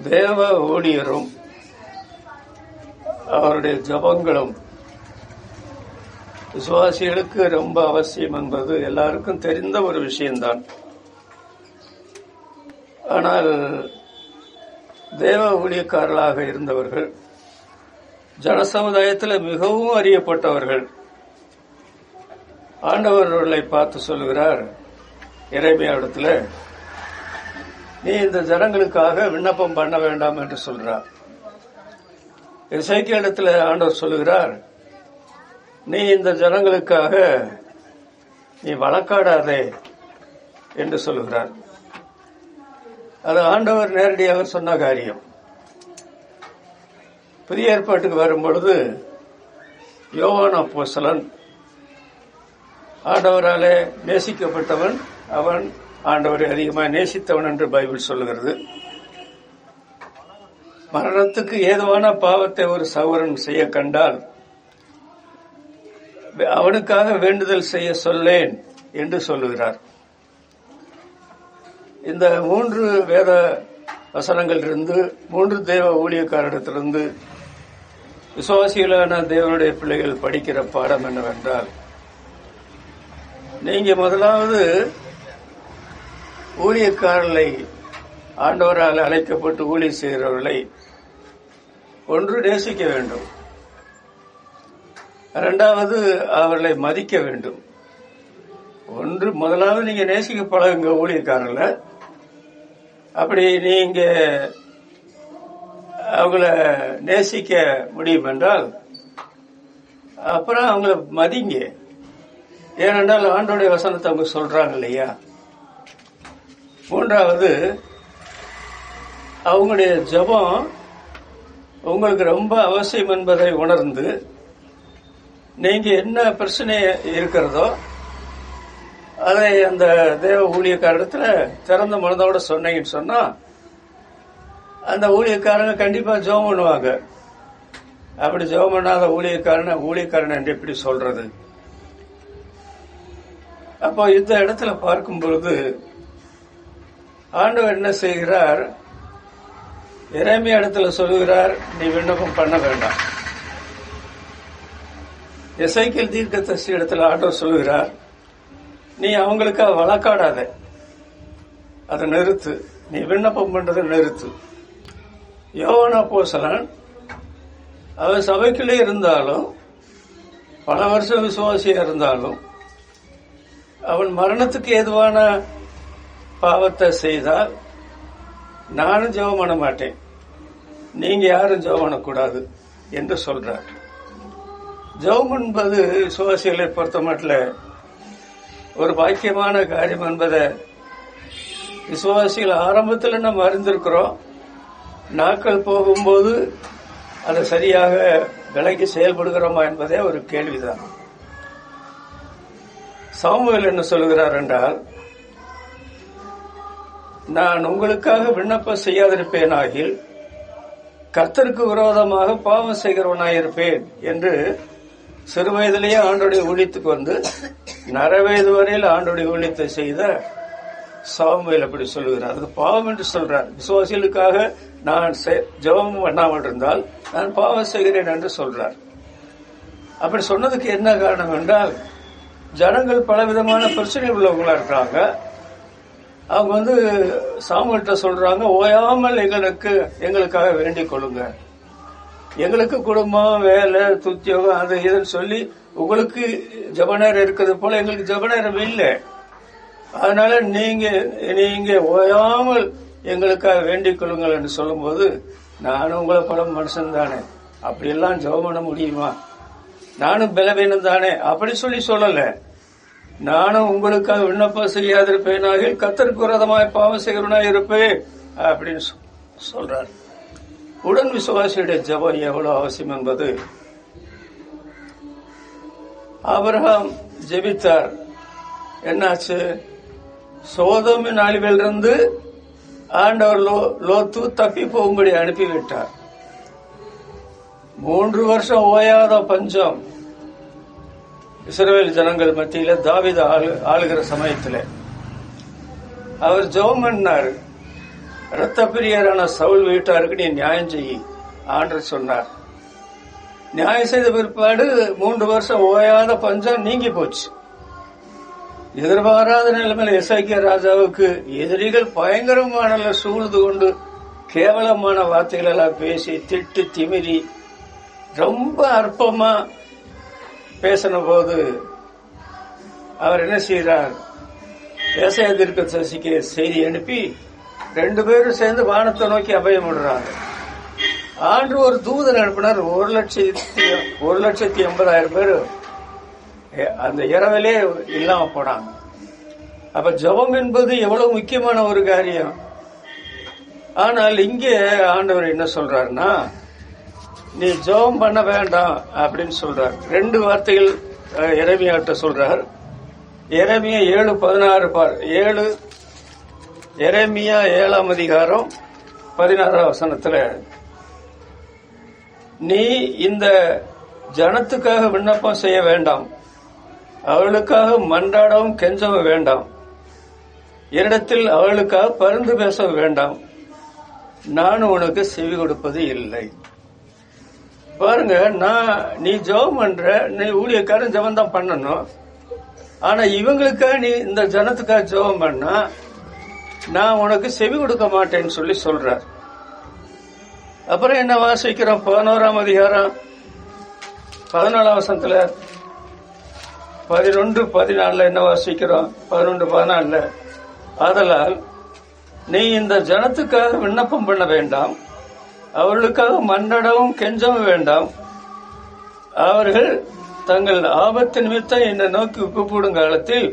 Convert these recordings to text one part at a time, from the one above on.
தேவ ஊழியரும் அவருடைய ஜபங்களும் விசுவாசிகளுக்கு ரொம்ப அவசியம் என்பது எல்லாருக்கும் தெரிந்த ஒரு விஷயம்தான். ஆனால் தேவ ஊழியக்காரர்களாக இருந்தவர்கள், ஜனசமுதாயத்தில் மிகவும் அறியப்பட்டவர்கள், ஆண்டவர்களை பார்த்து சொல்லுகிறார் எரேமியாவிடத்தில், நீ இந்த ஜனங்களுக்காக விண்ணப்பம் பண்ண வேண்டாம் என்று சொல்றார். எசேக்கியேலிடத்தில் ஆண்டவர் சொல்லுகிறார், நீ இந்த ஜனங்களுக்காக நீ வழக்காடாதே என்று சொல்லுகிறார். அது ஆண்டவர் நேரடியாக சொன்ன காரியம். புதிய ஏற்பாட்டுக்கு வரும்பொழுது யோவான் அப்போஸ்தலன் ஆண்டவராலே நேசிக்கப்பட்டவன், அவன் ஆண்டவரை அதிகமாக நேசித்தவன் என்று பைபிள் சொல்லுகிறது. மரணத்துக்கு ஏதுவான பாவத்தை ஒரு சகோதரன் செய்ய கண்டால் அவனுக்காக வேண்டுதல் செய்ய சொல்லேன் என்று சொல்லுகிறார். இந்த 3 வேத வசனங்களிலிருந்து, 3 தேவ ஊழியக்காரிடத்திலிருந்து விசுவாசிகளான தேவனுடைய பிள்ளைகள் படிக்கிற பாடம் என்னவென்றால், நீங்க முதலாவது ஊழியக்காரர்களை, ஆண்டவரால் அழைக்கப்பட்டு ஊழியர் செய்கிறவர்களை ஒன்று நேசிக்க வேண்டும், 2வது அவர்களை மதிக்க வேண்டும். முதலாவது நீங்க நேசிக்க பழகுங்க ஊழியக்காரர்களை. அப்படி நீங்க அவங்கள நேசிக்க முடியும் என்றால் அப்புறம் அவங்கள மதிங்க. ஏனென்றால் ஆண்டோடைய வசனத்தை அவங்க சொல்றாங்க இல்லையா. 3வது அவங்களுடைய ஜெபம் உங்களுக்கு ரொம்ப அவசியம் என்பதை உணர்ந்து, நீங்க என்ன பிரச்சனை இருக்கிறதோ அதை அந்த தேவ ஊழியக்காரத்துல திறந்த மனதோட சொன்னீங்கன்னு சொன்னா அந்த ஊழியக்காரங்க கண்டிப்பா ஜெபம் பண்ணுவாங்க. அப்படி ஜெபம் பண்ணாத ஊழியக்காரன் என்று எப்படி சொல்றது? அப்போ இந்த இடத்துல பார்க்கும் பொழுது ஆண்டவர் என்ன செய்கிறார், எரேமியா இடத்துல சொல்லுகிறார், நீ விண்ணப்பம் பண்ண வேண்டாம். எசேக்கியேல் தீர்க்கதரிசி இடத்துல ஆண்டவர் சொல்லுகிறார், நீ அவங்களுக்காக வழக்காடாத, அதை நிறுத்து, நீ விண்ணப்பம் பண்றதை நிறுத்து. யோவான் அப்போஸ்தலன் அவன் சபைக்குள்ளே இருந்தாலும், பல வருஷம் விசுவாசியா இருந்தாலும், அவன் மரணத்துக்கு ஏதுவான பாவத்தை செய்தால் நானும் ஜெபம் பண்ண மாட்டேன், நீங்க யாரும் ஜெபம் பண்ணக்கூடாது என்று சொல்றார். ஜெபம் என்பது விசுவாசிகளை பொறுத்த மட்டும் ஒரு பாக்கியமான காரியம் என்பதை விசுவாசிகள் ஆரம்பத்தில் நம்ம அறிந்திருக்கிறோம். நாட்கள் போகும்போது அதை சரியாக விலகி செயல்படுகிறோமா என்பதே ஒரு கேள்விதான். சாமுவேல் என்ன சொல்லுகிறார் என்றால், நான் உங்களுக்காக விண்ணப்பம் செய்யாதிருப்பேனாகில் கர்த்தருக்கு விரோதமாக பாவம் செய்கிறவனாயிருப்பேன் என்று சிறுவயதிலேயே ஆண்டோடைய ஊழியத்துக்கு வந்து நரவயது வரையில் ஆண்டோடைய ஊழியத்தை செய்த சாமுவேல் அப்படி சொல்லுகிறார். அது பாவம் என்று சொல்றார். விசுவாசிகளுக்காக நான் ஜெபம் பண்ணாமல் இருந்தால் நான் பாவம் செய்கிறேன் என்று சொல்றார். அப்படி சொன்னதுக்கு என்ன காரணம் என்றால், ஜனங்கள் பலவிதமான பிரச்சனை உள்ளவங்களா இருக்காங்க. அவங்க சாமுவேல்கிட்ட சொல்றாங்க, ஓயாமல் எங்களுக்காக வேண்டிக் கொள்ளுங்க, எங்களுக்கு குடும்பம், வேலை, துத்தியோகம், அது இதுன்னு சொல்லி உங்களுக்கு ஜெப நேரம் இருக்கிறது போல எங்களுக்கு ஜெப நேரம் இல்லை. அதனால நீங்க ஓயாமல் எங்களுக்காக வேண்டிக் கொள்ளுங்கள் என்று சொல்லும் போது, நானும் உங்களை பல மனுஷன் தானே, அப்படியெல்லாம் ஜெபம் பண்ண முடியுமா, நானும் பலவீனம் தானே, அப்படி சொல்லல. நானும் உங்களுக்காக விண்ணப்பம் செய்யாதிருப்பேனாக கர்த்தருக்கு விரோதமாய் பாவம் செய்கிறவனாய் இருப்பேன் அப்படின்னு சொல்றார். உடன் விசுவாசியுடைய ஜெபம் எவ்வளவு அவசியம் என்பது, ஆபிரகாம் ஜெபித்தார். என்னாச்சு? சோதோமின் அழிவிலிருந்து ஆண்டவர் லோத்து தப்பி போகும்படி அனுப்பிவிட்டார். 3 வருஷம் ஓயாத பஞ்சம் இஸ்ரவேல் ஜனங்கள் மத்தியில தாவீது ஆளுகிற சமயத்தில் அவர் ஜெபம் பண்ணார். இரத்த பிரியரான சவுல் வீட்டாருக்கு நீ நியாயம் செய்ய ஆண்டவர் சொன்னார். நியாயம் செய்த பிற்பாடு 3 வருஷம் ஓயாத பஞ்சம் நீங்கி போச்சு. எதிர்பாராத நிலைமையில எசேக்கியா ராஜாவுக்கு எதிரிகள் பயங்கரமான சூழ்ந்து கொண்டு கேவலமான வார்த்தைகள் எல்லாம் பேசி திட்டு திமிரி ரொம்ப அற்பமா பேசின போது அவர் என்ன செய்யறார்? ஏசாயா தீர்க்கதரிசிக்கு செய்தி அனுப்பி 2 பேரும் சேர்ந்து வானத்தை நோக்கி அபயம் விடுறாங்க. ஆண்டு ஒரு தூதன் அனுப்பினார். 1,80,000 பேர் அந்த இரவிலே இல்லாம போனாங்க. அப்ப ஜெபம் என்பது எவ்வளவு முக்கியமான ஒரு காரியம். ஆனால் இங்கே ஆண்டவர் என்ன சொல்றாருன்னா, நீ ஜெபம் பண்ண வேண்டாம் அப்படின்னு சொல்றார். 2 வார்த்தைகள் எரேமியாட்ட சொல்றார். எரேமியா 7:16 எரேமியா 7ஆம் அதிகாரம் 16ஆம் வசனத்துல, நீ இந்த ஜனத்துக்காக விண்ணப்பம் செய்ய வேண்டாம், அவளுக்காக மன்றாடவும் கெஞ்சவும் வேண்டாம், என்னிடத்தில் அவளுக்காக பரிந்து பேச வேண்டாம், நான் உனக்கு செவி கொடுப்பது இல்லை. பாருங்க, நீ ஜெபம் பண்ற, நீ ஊழியக்காரன் ஜெபம் தான் பண்ணணும். ஆனா இவங்களுக்காக நீ இந்த ஜனத்துக்காக ஜெபம் பண்ணா நான் உனக்கு செவி கொடுக்க மாட்டேன்னு சொல்லி சொல்றார். அப்புறம் என்ன வாசிக்கிறோம்? 11ஆம் அதிகாரம் 14ஆம் வசனத்துல 11:14 என்ன வாசிக்கிறோம்? 11:14, ஆதலால் நீ இந்த ஜனத்துக்காக விண்ணப்பம் பண்ண வேண்டாம், அவர்களுக்காக மன்றாடவும் கெஞ்சவும் வேண்டாம், அவர்கள் தங்கள் ஆபத்து நிமித்தம் என்னை நோக்கி கூப்பிடும் காலத்தில்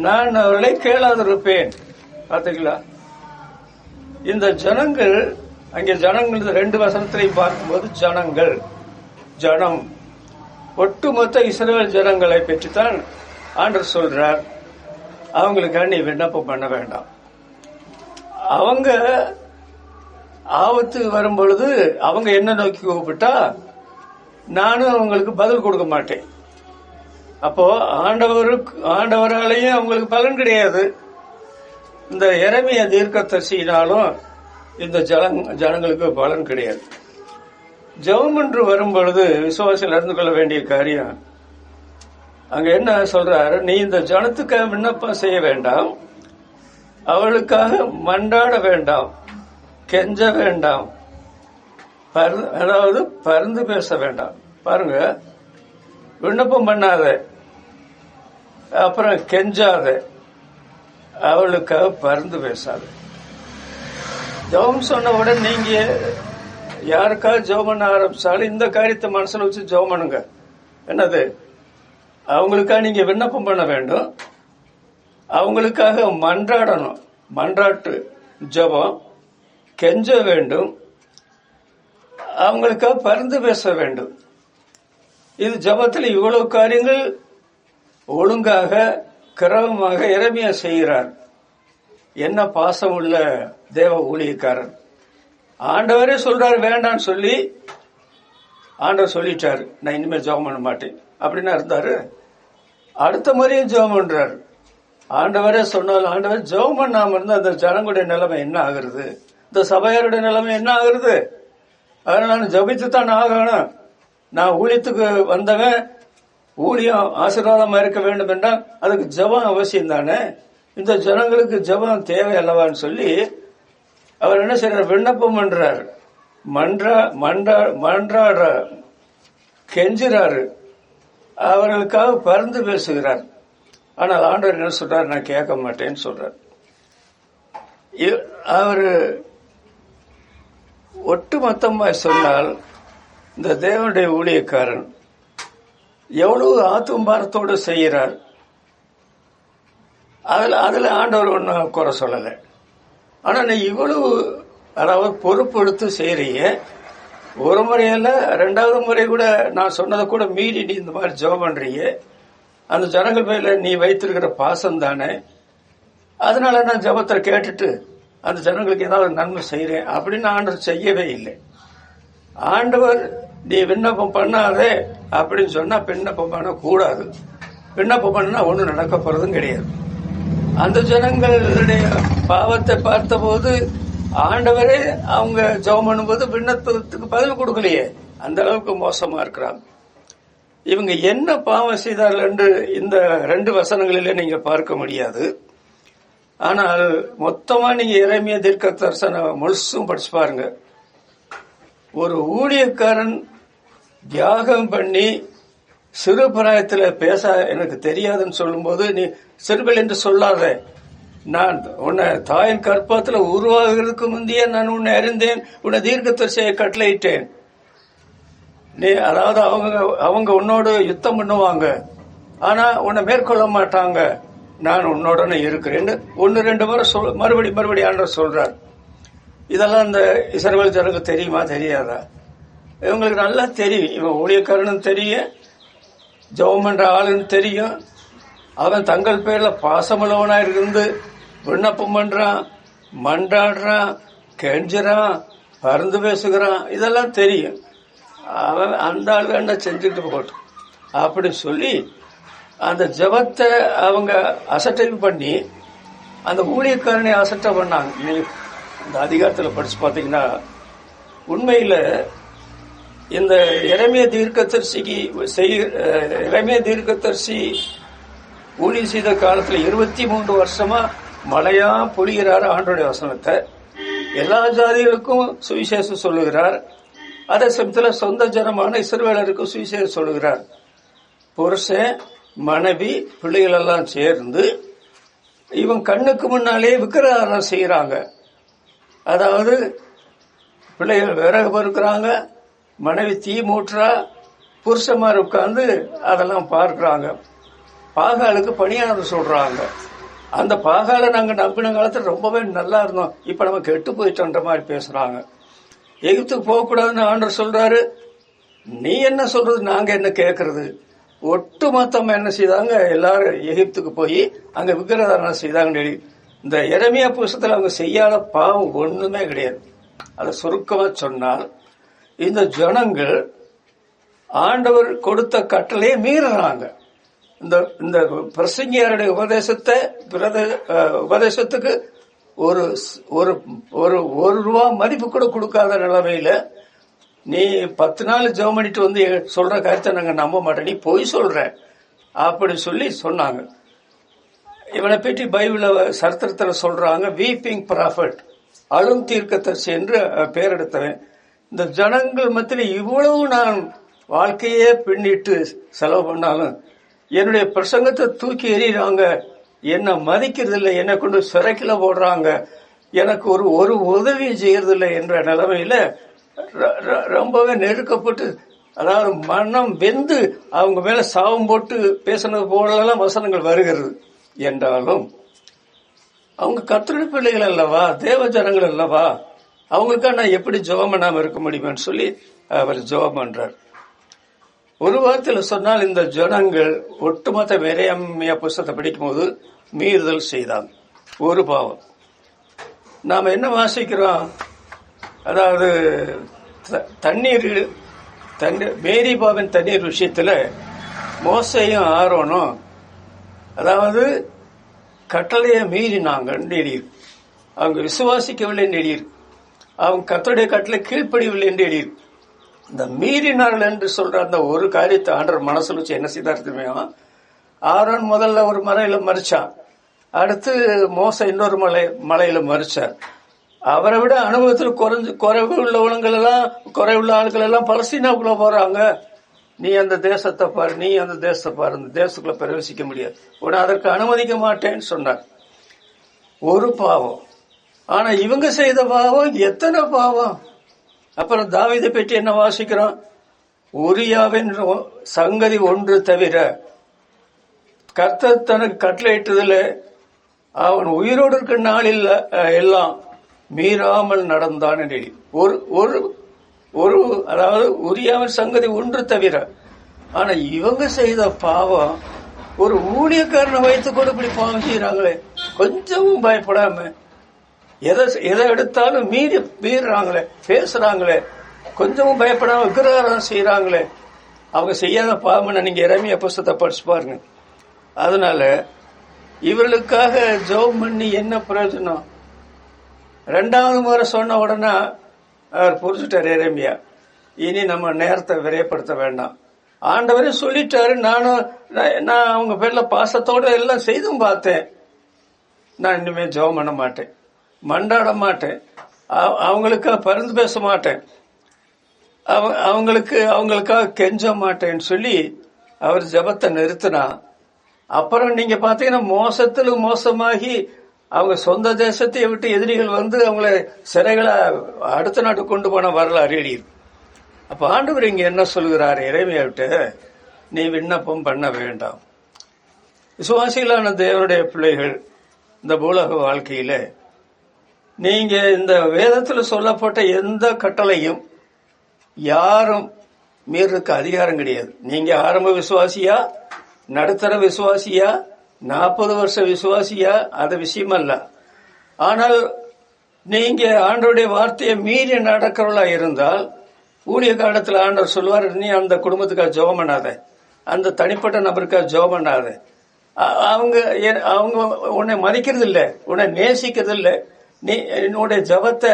நான் அவர்களை கேளாதிருப்பேன். பாத்தீங்களா? இந்த ஜனங்கள், அங்கே ஜனங்கள் 2 வசனத்திலையும் பார்க்கும்போது ஜனம் ஒட்டுமொத்த இஸ்ரவேல் ஜனங்களை பற்றித்தான் ஆண்டவர் சொல்றார். அவங்களுக்காக நீ விண்ணப்பம் பண்ண வேண்டாம். அவங்க ஆபத்து வரும் பொழுது அவங்க என்ன நோக்கி கூப்பிட்டா நானும் அவங்களுக்கு பதில் கொடுக்க மாட்டேன். அப்போ ஆண்டவராலேயும் அவங்களுக்கு பலன் கிடையாது. இந்த எரேமியா தீர்க்கதரிசியினாலும் இந்த ஜனங்களுக்கு பலன் கிடையாது. ஜெபம் என்று வரும் பொழுது விசுவாசிகள் அறிந்து கொள்ள வேண்டிய காரியம், அங்க என்ன சொல்றாரு? நீ இந்த ஜனத்துக்காக விண்ணப்பம் செய்ய வேண்டாம், அவளுக்காக மன்றாட வேண்டாம், கெஞ்ச வேண்டாம், அதாவது பரிந்து பேச வேண்டாம். பாருங்க, விண்ணப்பம் பண்ணாத, அப்புறம் கெஞ்சாத, அவளுக்காக பரிந்து பேசாத. ஜெபம் சொன்ன உடனே நீங்க யாருக்காக ஜெபம் பண்ண ஆரம்பிச்சாலும் இந்த காரியத்தை மனசுல வச்சு ஜெபம் பண்ணுங்க. என்னது? அவங்களுக்காக நீங்க விண்ணப்பம் பண்ண வேண்டும், அவங்களுக்காக மன்றாடணும், மன்றாட்டு ஜெபம், கெஞ்ச வேண்டும், அவங்களுக்காக பரிந்து பேச வேண்டும். இது ஜெபத்தில் இவ்வளவு காரியங்கள் ஒழுங்காக கிரமமாக எரேமியா செய்கிறார். என்ன பாசம் உள்ள தேவ ஊழியக்காரன்! ஆண்டவரே சொல்றாரு வேண்டான்னு சொல்லி, ஆண்டவர் சொல்லிட்டாரு நான் இனிமே ஜெபம் பண்ண மாட்டேன் அப்படின்னா இருந்தாரு. அடுத்த முறையும் ஜெபம் பண்றாரு. ஆண்டவரே சொன்னாலும் ஆண்டவர் ஜெபம் பண்ணாம இருந்தா அந்த ஜனங்களுடைய நிலைமை என்ன ஆகுறது? இந்த சபையாருடைய நிலைமை என்ன ஆகுறது? அதனால நான் ஜபித்து தான் ஆகணும். நான் ஊழியத்துக்கு வந்தவன், ஊழியம் ஆசீர்வாதமா இருக்க வேண்டும் என்றால் அதுக்கு ஜெபம் அவசியம் தானே. இந்த ஜனங்களுக்கு ஜெபம் தேவை அல்லவான்னு சொல்லி அவர் என்ன செய்யறார்? விண்ணப்பம் பண்றார், மன்றாடுறார், கெஞ்சுறாரு, அவர்களுக்காக பரிந்து பேசுகிறார். ஆனால் ஆண்டவர் என்ன சொல்றார்? நான் கேட்க மாட்டேன்னு சொல்றார். அவரு ஒட்டுமொத்தமாய் சொன்னால் இந்த தேவனுடைய ஊழியக்காரன் எவ்வளவு ஆத்தும்பாரத்தோடு செய்கிறார். அதுல ஆண்டவர் ஒன்னும் குறை சொல்லல. ஆனா நீ இவ்வளவு, அதாவது பொறுப்பெடுத்து செய்றீங்க, ஒரு முறையில 2வது முறை கூட நான் சொன்னதை கூட மீறி நீ இந்த மாதிரி ஜெபம் பண்றீங்க. அந்த ஜனங்கள் மேல நீ வைத்திருக்கிற பாசம் தானே, அதனால நான் ஜெபத்தை கேட்டுட்டு அந்த ஜனங்களுக்கு ஏதாவது நன்மை செய்யறேன் அப்படின்னு ஆண்டவர் செய்யவே இல்லை. ஆண்டவர் நீ விண்ணப்பம் பண்ணாதே அப்படின்னு சொன்னா விண்ணப்பம் பண்ண கூடாது. விண்ணப்பம் பண்ணா ஒன்னும் நடக்க போறதும் கிடையாது. அந்த ஜனங்களுடைய பாவத்தை பார்த்த போது ஆண்டவரே அவங்க ஜெபம் பண்ணும்போது விண்ணப்பத்துக்கு பதில் கொடுக்கலையே, அந்த அளவுக்கு மோசமா இருக்கிறாங்க. இவங்க என்ன பாவம் செய்தார்கள் என்று இந்த 2 வசனங்களிலே நீங்க பார்க்க முடியாது. ஆனால் மொத்தமா நீங்க எரேமியா தீர்க்க தரிசனம் முழுசும் படிச்சு பாருங்க. ஒரு ஊழியக்காரன் தியாகம் பண்ணி சிறு பிராயத்தில் பேச எனக்கு தெரியாதுன்னு சொல்லும்போது, நீ சிறுபிள் என்று சொல்லாத, நான் உன்னை தாயின் கற்பத்துல உருவாகிறதுக்கு முந்தைய நான் உன்னை அறிந்தேன், உன்னை தீர்க்க தரிசியை கட்டளையிட்டேன். நீ அதாவது அவங்க உன்னோடு யுத்தம் பண்ணுவாங்க, ஆனா உன்னை மேற்கொள்ள மாட்டாங்க, நான் உன்னோட இருக்கிறேன் 1-2 முறை மறுபடி ஆண்டவர் சொல்றார். இதெல்லாம் இந்த இஸ்ரவேல் ஜனங்க தெரியுமா தெரியாதா? இவங்களுக்கு நல்லா தெரியும். இவன் ஊழியக்காரனும் தெரியும், ஜெபம் பண்ற ஆளுன்னு தெரியும். அவன் தங்கள் பேர்ல பாசமுள்ளவனா இருந்து விண்ணப்பம் பண்றான், மன்றாடுறான், கெஞ்சுறான், பறந்து பேசுகிறான், இதெல்லாம் தெரியும். அவன் அந்த ஆள் வேண்டாம் செஞ்சுட்டு போட்டோம் அப்படி சொல்லி அந்த ஜபத்தை அவங்க அசட்டை பண்ணி அந்த ஊழியக்காரனை அசட்டை பண்ணாங்க. நீ இந்த அதிகாரத்தில் படிச்சு பாத்தீங்கன்னா உண்மையில இந்த எரேமியா தீர்க்கதரிசி ஊழியம் செய்த காலத்துல 23 வருஷமா மழையா பொழிகிறார் ஆண்டோடைய வசனத்தை. எல்லா ஜாதிகளுக்கும் சுவிசேஷம் சொல்லுகிறார். அதே சமயத்தில் சொந்த ஜனமான இஸ்ரவேலருக்கு சுவிசேஷம் சொல்லுகிறார். புருஷன், மனைவி, பிள்ளைகள் எல்லாம் சேர்ந்து இவன் கண்ணுக்கு முன்னாலே விக்கிரகாரம் செய்யறாங்க. அதாவது பிள்ளைகள் விறகு பொறுக்கிறாங்க, மனைவி தீ மூட்டுறா, புருஷமார் உட்கார்ந்து அதெல்லாம் பார்க்கிறாங்க. பாகாலுக்கு பணியாளர் சொல்றாங்க. அந்த பாகால நாங்க நம்பின காலத்துல ரொம்பவே நல்லா இருந்தோம், இப்ப நம்ம கெட்டு போயிட்டோன்ற மாதிரி பேசுறாங்க. எகிப்துக்கு போகக்கூடாதுன்னு ஆண்டவர் சொல்றாரு. நீ என்ன சொல்றது, நாங்க என்ன கேட்கறது? ஒட்டு மொத்தமா என்ன செய்தாங்க, எல்லாரும் எகிப்துக்கு போய் அங்க விக்கிரகாரம் செய்தாங்க. இந்த எரேமியா புஸ்தகத்துல அவங்க செய்யாத பாவம் ஒண்ணுமே கிடையாது. அதை சுருக்கமா சொன்னால், இந்த ஜனங்கள் ஆண்டவர் கொடுத்த கட்டளையை மீறுறாங்க. இந்த பிரசங்கியாருடைய உபதேசத்துக்கு ஒரு ரூபா மதிப்பு கூட கொடுக்காத நிலைமையில, நீ 10 நாள் ஜெபம் பண்ணிட்டு வந்து சொல்ற கருத்தை நாங்க நம்ப மாட்டோம், நீ பொய் சொல்ற அப்படி சொல்லி சொன்னாங்க. இவனை பற்றி பைபிள சரித்திரத்தில் சொல்றாங்க, வீப்பிங் ப்ராஃபட், அழும் தீர்க்கதரிசி என்று பெயர் எடுத்தவன். இந்த ஜனங்கள் மத்தியில் இவ்வளவு நான் வாழ்க்கையே பின்னிட்டு செலவு பண்ணாலும் என்னுடைய பிரசங்கத்தை தூக்கி எறிகிறாங்க, என்ன மதிக்கிறது இல்லை, என்னை கொண்டு சிறைக்கில போடுறாங்க, எனக்கு ஒரு உதவி செய்யறதில்லை என்ற நிலைமையில ரொம்பவே நெருக்கப்பட்டு, அதாவது மனம் வெந்து அவங்க மேல சாபம் போட்டு பேசினது போலெல்லாம் வசனங்கள் வருகிறது. என்றாலும் அவங்க கர்த்தருடைய பிள்ளைகள் அல்லவா, தேவ ஜனங்கள் அல்லவா, அவங்களுக்கா நான் எப்படி ஜெபம் பண்ணாம இருக்க முடியுமான்னு சொல்லி அவர் ஜெபம் பண்றார். ஒரு வார்த்தையில் சொன்னால், இந்த ஜனங்கள் ஒட்டுமொத்த எரேமியா புஸ்தகத்தை படிக்கும் போது மீறுதல் செய்தாங்க. ஒரு பாவம் நாம என்ன வாசிக்கிறோம், அதாவது மேரிபாவின் தண்ணீர் விஷயத்துல மோசேயும் ஆரோனும் அதாவது கட்டளையை மீறினாங்க. எழுதியிருக்கு, அவங்க விசுவாசிக்கவில்லை என்று எழுதியிருக்கு, அவங்க கர்த்தருடைய கட்டளை கீழ்ப்படியவில்லை என்று எழுதியிருக்கு. இந்த மீறினார்கள் என்று சொல்ற அந்த ஒரு காரியத்தை ஆண்டவர் மனசுல வச்சு என்ன செய்தார் தெரியுமா? ஆரோன் முதல்ல ஒரு மலையில மறிச்சான், அடுத்து மோசே இன்னொரு மலையில மறிச்சார். அவரை விட அனுபவத்தில் குறைவுள்ள ஆட்கள் எல்லாம் பலஸ்தீனாவுக்குள்ள போறாங்க. நீ அந்த தேசத்தை பாரு, நீ அந்த தேசத்தை பாரு, அந்த தேசத்துக்குள்ள பிரவேசிக்க முடியாது, உடனே அதற்கு அனுமதிக்க மாட்டேன்னு சொன்னார். ஒரு பாவம். ஆனா இவங்க செய்த பாவம் எத்தனை பாவம். அப்புறம் தாவீதை பற்றி என்ன வாசிக்கிறோம், உரியாவின் சங்கதி ஒன்று தவிர கர்த்தர் தனக்கு கட்டளையிட்டதில் அவன் உயிரோடு இருக்க நாளில் எல்லாம் மீறாமல் நடந்தான் என்று ஒரு அதாவது உரியாவின் சங்கதி ஒன்று தவிர. ஆனா இவங்க செய்த பாவம், ஒரு ஊழியக்காரனை வைத்துக் கூட இப்படி பாவம் செய்யறாங்களே, கொஞ்சமும் பயப்படாம எதை எடுத்தாலும் மீறாங்களே, பேசுறாங்களே, கொஞ்சமும் பயப்படாம விக்கிரகாரம் செய்யறாங்களே. அவங்க செய்யாத பாவம் நீங்க எரேமியா புஸ்தகத்தை படிச்சு பாருங்க. அதனால இவர்களுக்காக ஜெபம் பண்ணி என்ன பிரயோஜனம்? 2வது முறை சொன்ன உடனே அவர் புரிஞ்சுட்டார் எரேமியா. இனி நம்ம நேரத்தை விரைப்படுத்த வேண்டாம், ஆண்டவரே சொல்லிட்டாரு. நான் அவங்க பேர்ல பாசத்தோட எல்லாம் செய்தும் பார்த்தேன். நான் இனிமே ஜெபம் பண்ண மாட்டேன், மண்டாட மாட்டேன், அவங்களுக்காக பரிந்து பேச மாட்டேன், அவங்களுக்காக கெஞ்ச மாட்டேன்னு சொல்லி அவர் ஜெபத்தை நிறுத்தினா. அப்புறம் நீங்க பாத்தீங்கன்னா மோசத்துல மோசமாகி அவங்க சொந்த தேசத்தை விட்டு எதிரிகள் வந்து அவங்கள சிறைகளை அடுத்த நாட்டுக்கு கொண்டு போன வரலாறு எழுதியிருக்கு. அப்ப ஆண்டவர் இங்க என்ன சொல்கிறார் எரேமியா விட்டு, நீ விண்ணப்பம் பண்ண வேண்டாம். விசுவாசிகளான தேவனுடைய பிள்ளைகள் இந்த பூலக வாழ்க்கையில நீங்க இந்த வேதத்தில் சொல்லப்பட்ட எந்த கட்டளையும் யாரும் மீறதுக்கு அதிகாரம் கிடையாது. நீங்க ஆரம்ப விசுவாசியா, நடுத்தர விசுவாசியா, 40 வருஷ விசுவாசியா, அது விஷயம் அல்ல. ஆனால் நீங்க ஆண்டவருடைய வார்த்தையை மீறி நடக்கிறவளா இருந்தால் ஊழிய காலத்தில் ஆண்டவர் சொல்லுவார், நீ அந்த குடும்பத்துக்காக ஜெபம் பண்ணாத, அந்த தனிப்பட்ட நபருக்காக ஜெபம் பண்ணாத. அவங்க உன்னை மதிக்கிறது இல்லை, உன்னை நேசிக்கிறது இல்லை. நீ என்னுடைய ஜபத்தை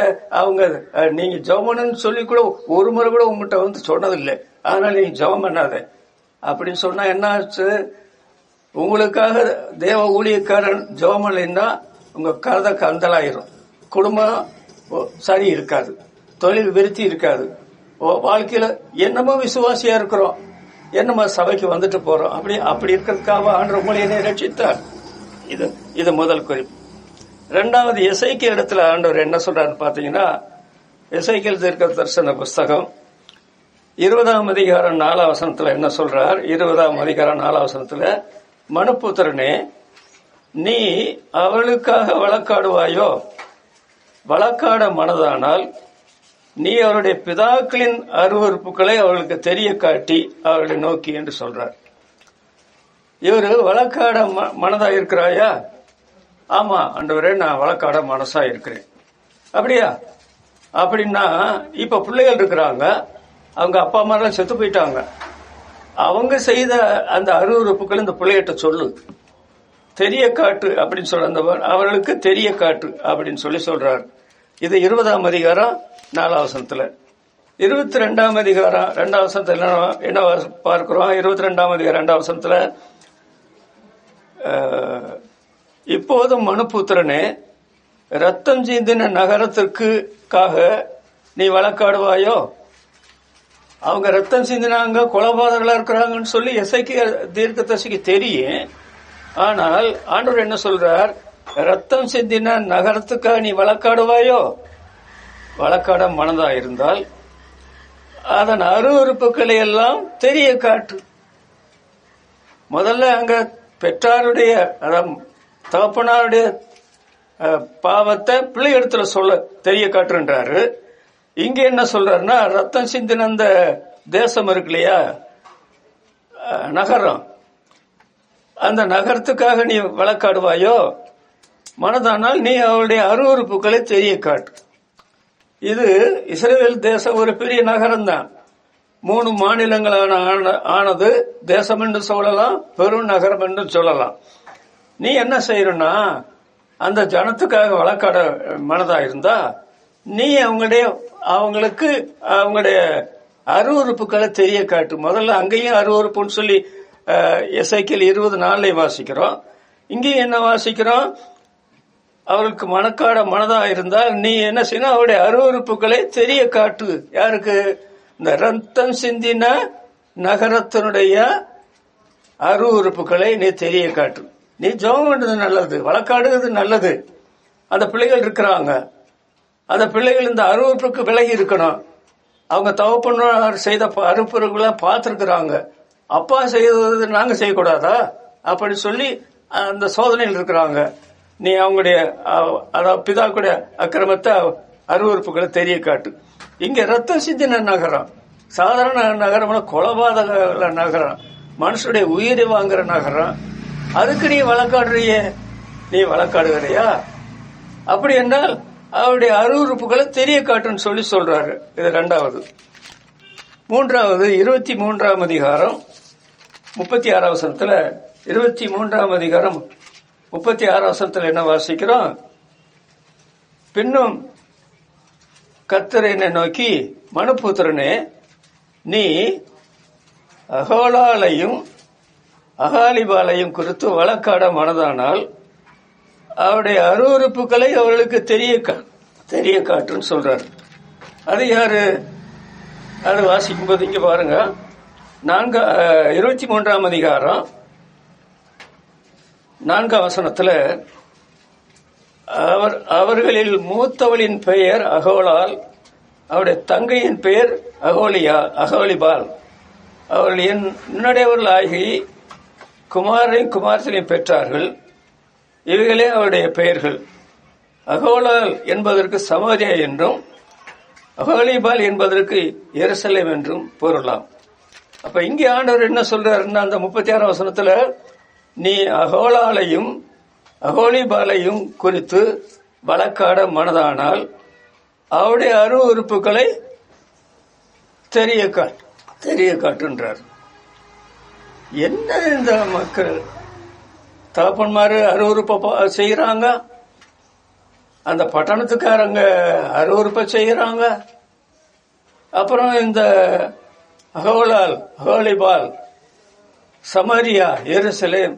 நீங்க ஜெபம்னு சொல்லி கூட ஒரு முறை கூட உங்ககிட்ட வந்து சொன்னதில்லை, அதனால நீங்க ஜெபம் பண்ணாத அப்படின்னு சொன்னா என்ன ஆச்சு? உங்களுக்காக தேவ ஊழியக்காரன் ஜெபம் இல்லைன்னா உங்க கதை கந்தலாயிரும், குடும்பம் சரி இருக்காது, தொழில் விருத்தி இருக்காது, வாழ்க்கையில என்னமோ விசுவாசியா இருக்கிறோம், என்னமோ சபைக்கு வந்துட்டு போறோம், அப்படி இருக்கிறதுக்காக ஆண்டவர் உங்களை என்னை ரட்சித்தார். இது முதல் குறிப்பு. 2வது எசேக்கியேல் இடத்துல ஆண்டவர் என்ன சொல்றாரு பாத்தீங்கன்னா, எசேக்கியேல் தீர்க்க தரிசன புஸ்தகம் 20ஆம் அதிகாரம் 4ஆம் வசனத்துல என்ன சொல்றார்? 20ஆம் அதிகாரம் 4ஆம் வசனத்துல, மனுப்புத்திரனே, நீ அவளுக்காக வழக்காடுவாயோ? வழக்காட மனதானால் நீ அவருடைய பிதாக்களின் அருவருப்புகளை அவர்களுக்கு தெரிய காட்டி அவர்களை நோக்கி என்று சொல்றார். இவரு வழக்காட மனதா இருக்கிறாயா? ஆமா ஆண்டவரே, நான் வழக்காட மனசா இருக்கிறேன். அப்படியா? அப்படின்னா இப்ப பிள்ளைகள் இருக்கிறாங்க, அவங்க அப்பா அம்மா எல்லாம் செத்து போயிட்டாங்க, அவங்க செய்த அந்த அருவருப்புகள் இந்த பிள்ளைகிட்ட சொல்லு, தெரிய காட்டு அப்படின்னு சொல்ற, அந்த அவர்களுக்கு தெரிய காட்டு அப்படின்னு சொல்லி சொல்றாரு. இது 20ஆம் அதிகாரம் 4ஆம் வசனத்துல. 22ஆம் அதிகாரம் 2ஆம் வசனத்துல என்ன பார்க்கிறோம்? 22ஆம் அதிகாரம் 2ஆம் வசனத்துல, இப்போது மனுபுத்திரனே, ரத்தம் சிந்தின நகரத்திற்காக நீ வழக்காடுவாயோ? அவங்க ரத்தம் சிந்தினாங்க, கொலைபாதகளா இருக்கிறாங்கன்னு சொல்லி எசேக்கியேல் தீர்க்கதரிசிக்கு தெரியும். ஆனால் ஆண்டவர் என்ன சொல்றார்? ரத்தம் சிந்தின நகரத்துக்காக நீ வழக்காடுவாயோ? வழக்காட மனதா இருந்தால் அதன் அருவருப்புகளை எல்லாம் தெரிய காட்டு. முதல்ல அங்க பெற்றாருடைய தகப்பனாருடைய பாவத்தை பிள்ளை இடத்துல சொல்ல தெரிய காட்டுன்றாரு. இங்க என்ன சொல்றாருன்னா, ரத்தம் சிந்தின அந்த தேசம் இருக்கு இல்லையா, நகரம், அந்த நகரத்துக்காக நீ வழக்காடுவாயோ? மனதானால் நீ அவளுடைய அருவருப்புகளை தெரிய காட்டு. இது இஸ்ரேல் தேசம் ஒரு பெரிய நகரம் தான். 3 மாநிலங்களான ஆனது தேசம் என்று சொல்லலாம், பெரும் நகரம் என்று சொல்லலாம். நீ என்ன செய்யணும்னா, அந்த ஜனத்துக்காக வழக்காட மனதா இருந்தா நீ அவங்களுக்கு அவங்களுடைய அருவருப்புகளை தெரிய காட்டு. முதல்ல அங்கேயும் அருவருப்புன்னு சொல்லி எசேக்கியேல் 20:4 வாசிக்கிறோம். இங்கேயும் என்ன வாசிக்கிறோம்? அவர்களுக்கு மனக்காட மனதா இருந்தால் நீ என்ன செய்யணும்? அவருடைய அருவருப்புகளை தெரிய காட்டு. யாருக்கு? இந்த ரத்தம் சிந்தின நகரத்தினுடைய அருவருப்புகளை நீ தெரிய காட்டு. நீ ஜெபம் பண்றது நல்லது, வழக்காடுறது நல்லது. அந்த பிள்ளைகள் இருக்கிறாங்க, அந்த பிள்ளைகள் இந்த அருவருப்புக்கு விலகி இருக்கணும். அவங்க தகப்பனார் செய்த அருவருப்புகளை பார்த்திருக்கிறாங்க, அப்பா செய்தது நாங்க செய்யக்கூடாதா அப்படி சொல்லி அந்த சோதனையில் இருக்கிறாங்க. நீ அவங்களுடைய அதாவது பிதாக்குடைய அக்கிரமத்தை அருவருப்புகளை தெரிய காட்டு. இங்க ரத்தம் சிந்தின நகரம் சாதாரண நகரம், கொலபாதக நகரம், மனுஷனுடைய உயிரை வாங்குற நகரம். அதுக்கு நீ வழக்காடுறிய, நீ வழக்காடுகிறியா? அப்படி என்றால் அவருடைய அருவருப்புகளை தெரிய காட்டுன்னு சொல்லி சொல்றாரு. இது 2வது. 3வது 23ஆம் அதிகாரம் 36ஆம் வசனத்துல, 23ஆம் அதிகாரம் 36ஆம் வசனத்துல என்ன வாசிக்கிறோம்? பின்னும் கர்த்தர் என்னை நோக்கி, மனுபுத்திரனே, நீ அகோலாலையும் அகாலிபாலையும் குறித்து வழக்காட மனதானால் அவருடைய அருவருப்புகளை அவர்களுக்கு தெரிய காட்டுன்னு சொல்றாரு. அது யாரு? அது வாசிக்கும் போது இங்க பாருங்க, 23ஆம் அதிகாரம் 4ஆம் வசனத்துல, அவர்களில் மூத்தவளின் பெயர் அகோலால், அவருடைய தங்கையின் பெயர் அகோலிபால். அவர்கள் என்னுடையவர்கள் ஆகி குமாரையும் குமாரத்தையும் பெற்றார்கள். இவைகளே அவருடைய பெயர்கள். அகோலால் என்பதற்கு சமாரியா என்றும் அகோலிபால் என்பதற்கு எருசலேம் என்றும் பொருளாம். அப்ப இங்கே ஆண்டவர் என்ன சொல்றாருன்னா, அந்த 36ஆம் வசனத்துல, நீ அகோலாலையும் அகோலிபாலையும் குறித்து வழக்காட மனதானால் அவருடைய அருவருப்புகளை தெரிய காட்டுன்றார். என்ன இந்த மக்கள் தகப்பன்மாரு அருவருப்ப செய்யறாங்க, அந்த பட்டணத்துக்காரங்க அருவருப்ப செய்யறாங்க, அப்புறம் இந்த அகோலிபால், சமாரியா, எருசலேம்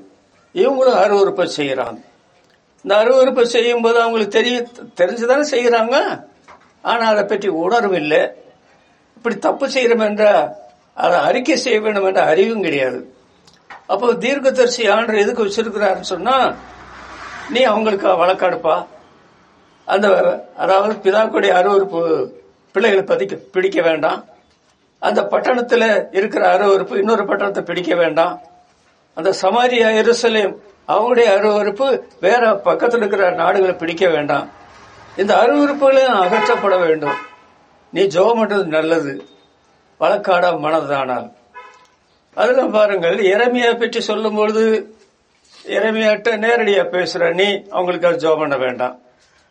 இவங்களும் அருவருப்ப செய்யறாங்க. இந்த அருவருப்ப செய்யும் போது அவங்களுக்கு தெரிஞ்சுதானே செய்யறாங்க, ஆனா அதை பற்றி உணர்வு இல்லை. இப்படி தப்பு செய்யறோம் என்ற அதை அறிக்கை செய்ய வேண்டும் என்ற அறிவும் கிடையாது. அப்போ தீர்க்கதரிசி ஆண்டவர் எதுக்கு வச்சிருக்கிறாருன்னு சொன்னா, நீ அவங்களுக்கு வழக்காடுப்பா. அதாவது பிதாக்குடைய அருவருப்பு பிள்ளைகளை பிடிக்க வேண்டாம். அந்த பட்டணத்துல இருக்கிற அருவருப்பு இன்னொரு பட்டணத்தை பிடிக்க வேண்டாம். அந்த சமாரியா, எருசலேம் அவங்களுடைய அருவருப்பு வேற பக்கத்தில் இருக்கிற நாடுகளை பிடிக்க வேண்டாம். இந்த அருவருப்புகளை அகற்றப்பட வேண்டும். நீ ஜெபம் பண்றது நல்லது, வழக்காட மனதானால். அதுல பாருங்கள், எரேமியா பற்றி சொல்லும் பொழுது எரேமியாட்ட நேரடியா பேசுற, நீ அவங்களுக்கு ஜெபம் பண்ண வேண்டாம்.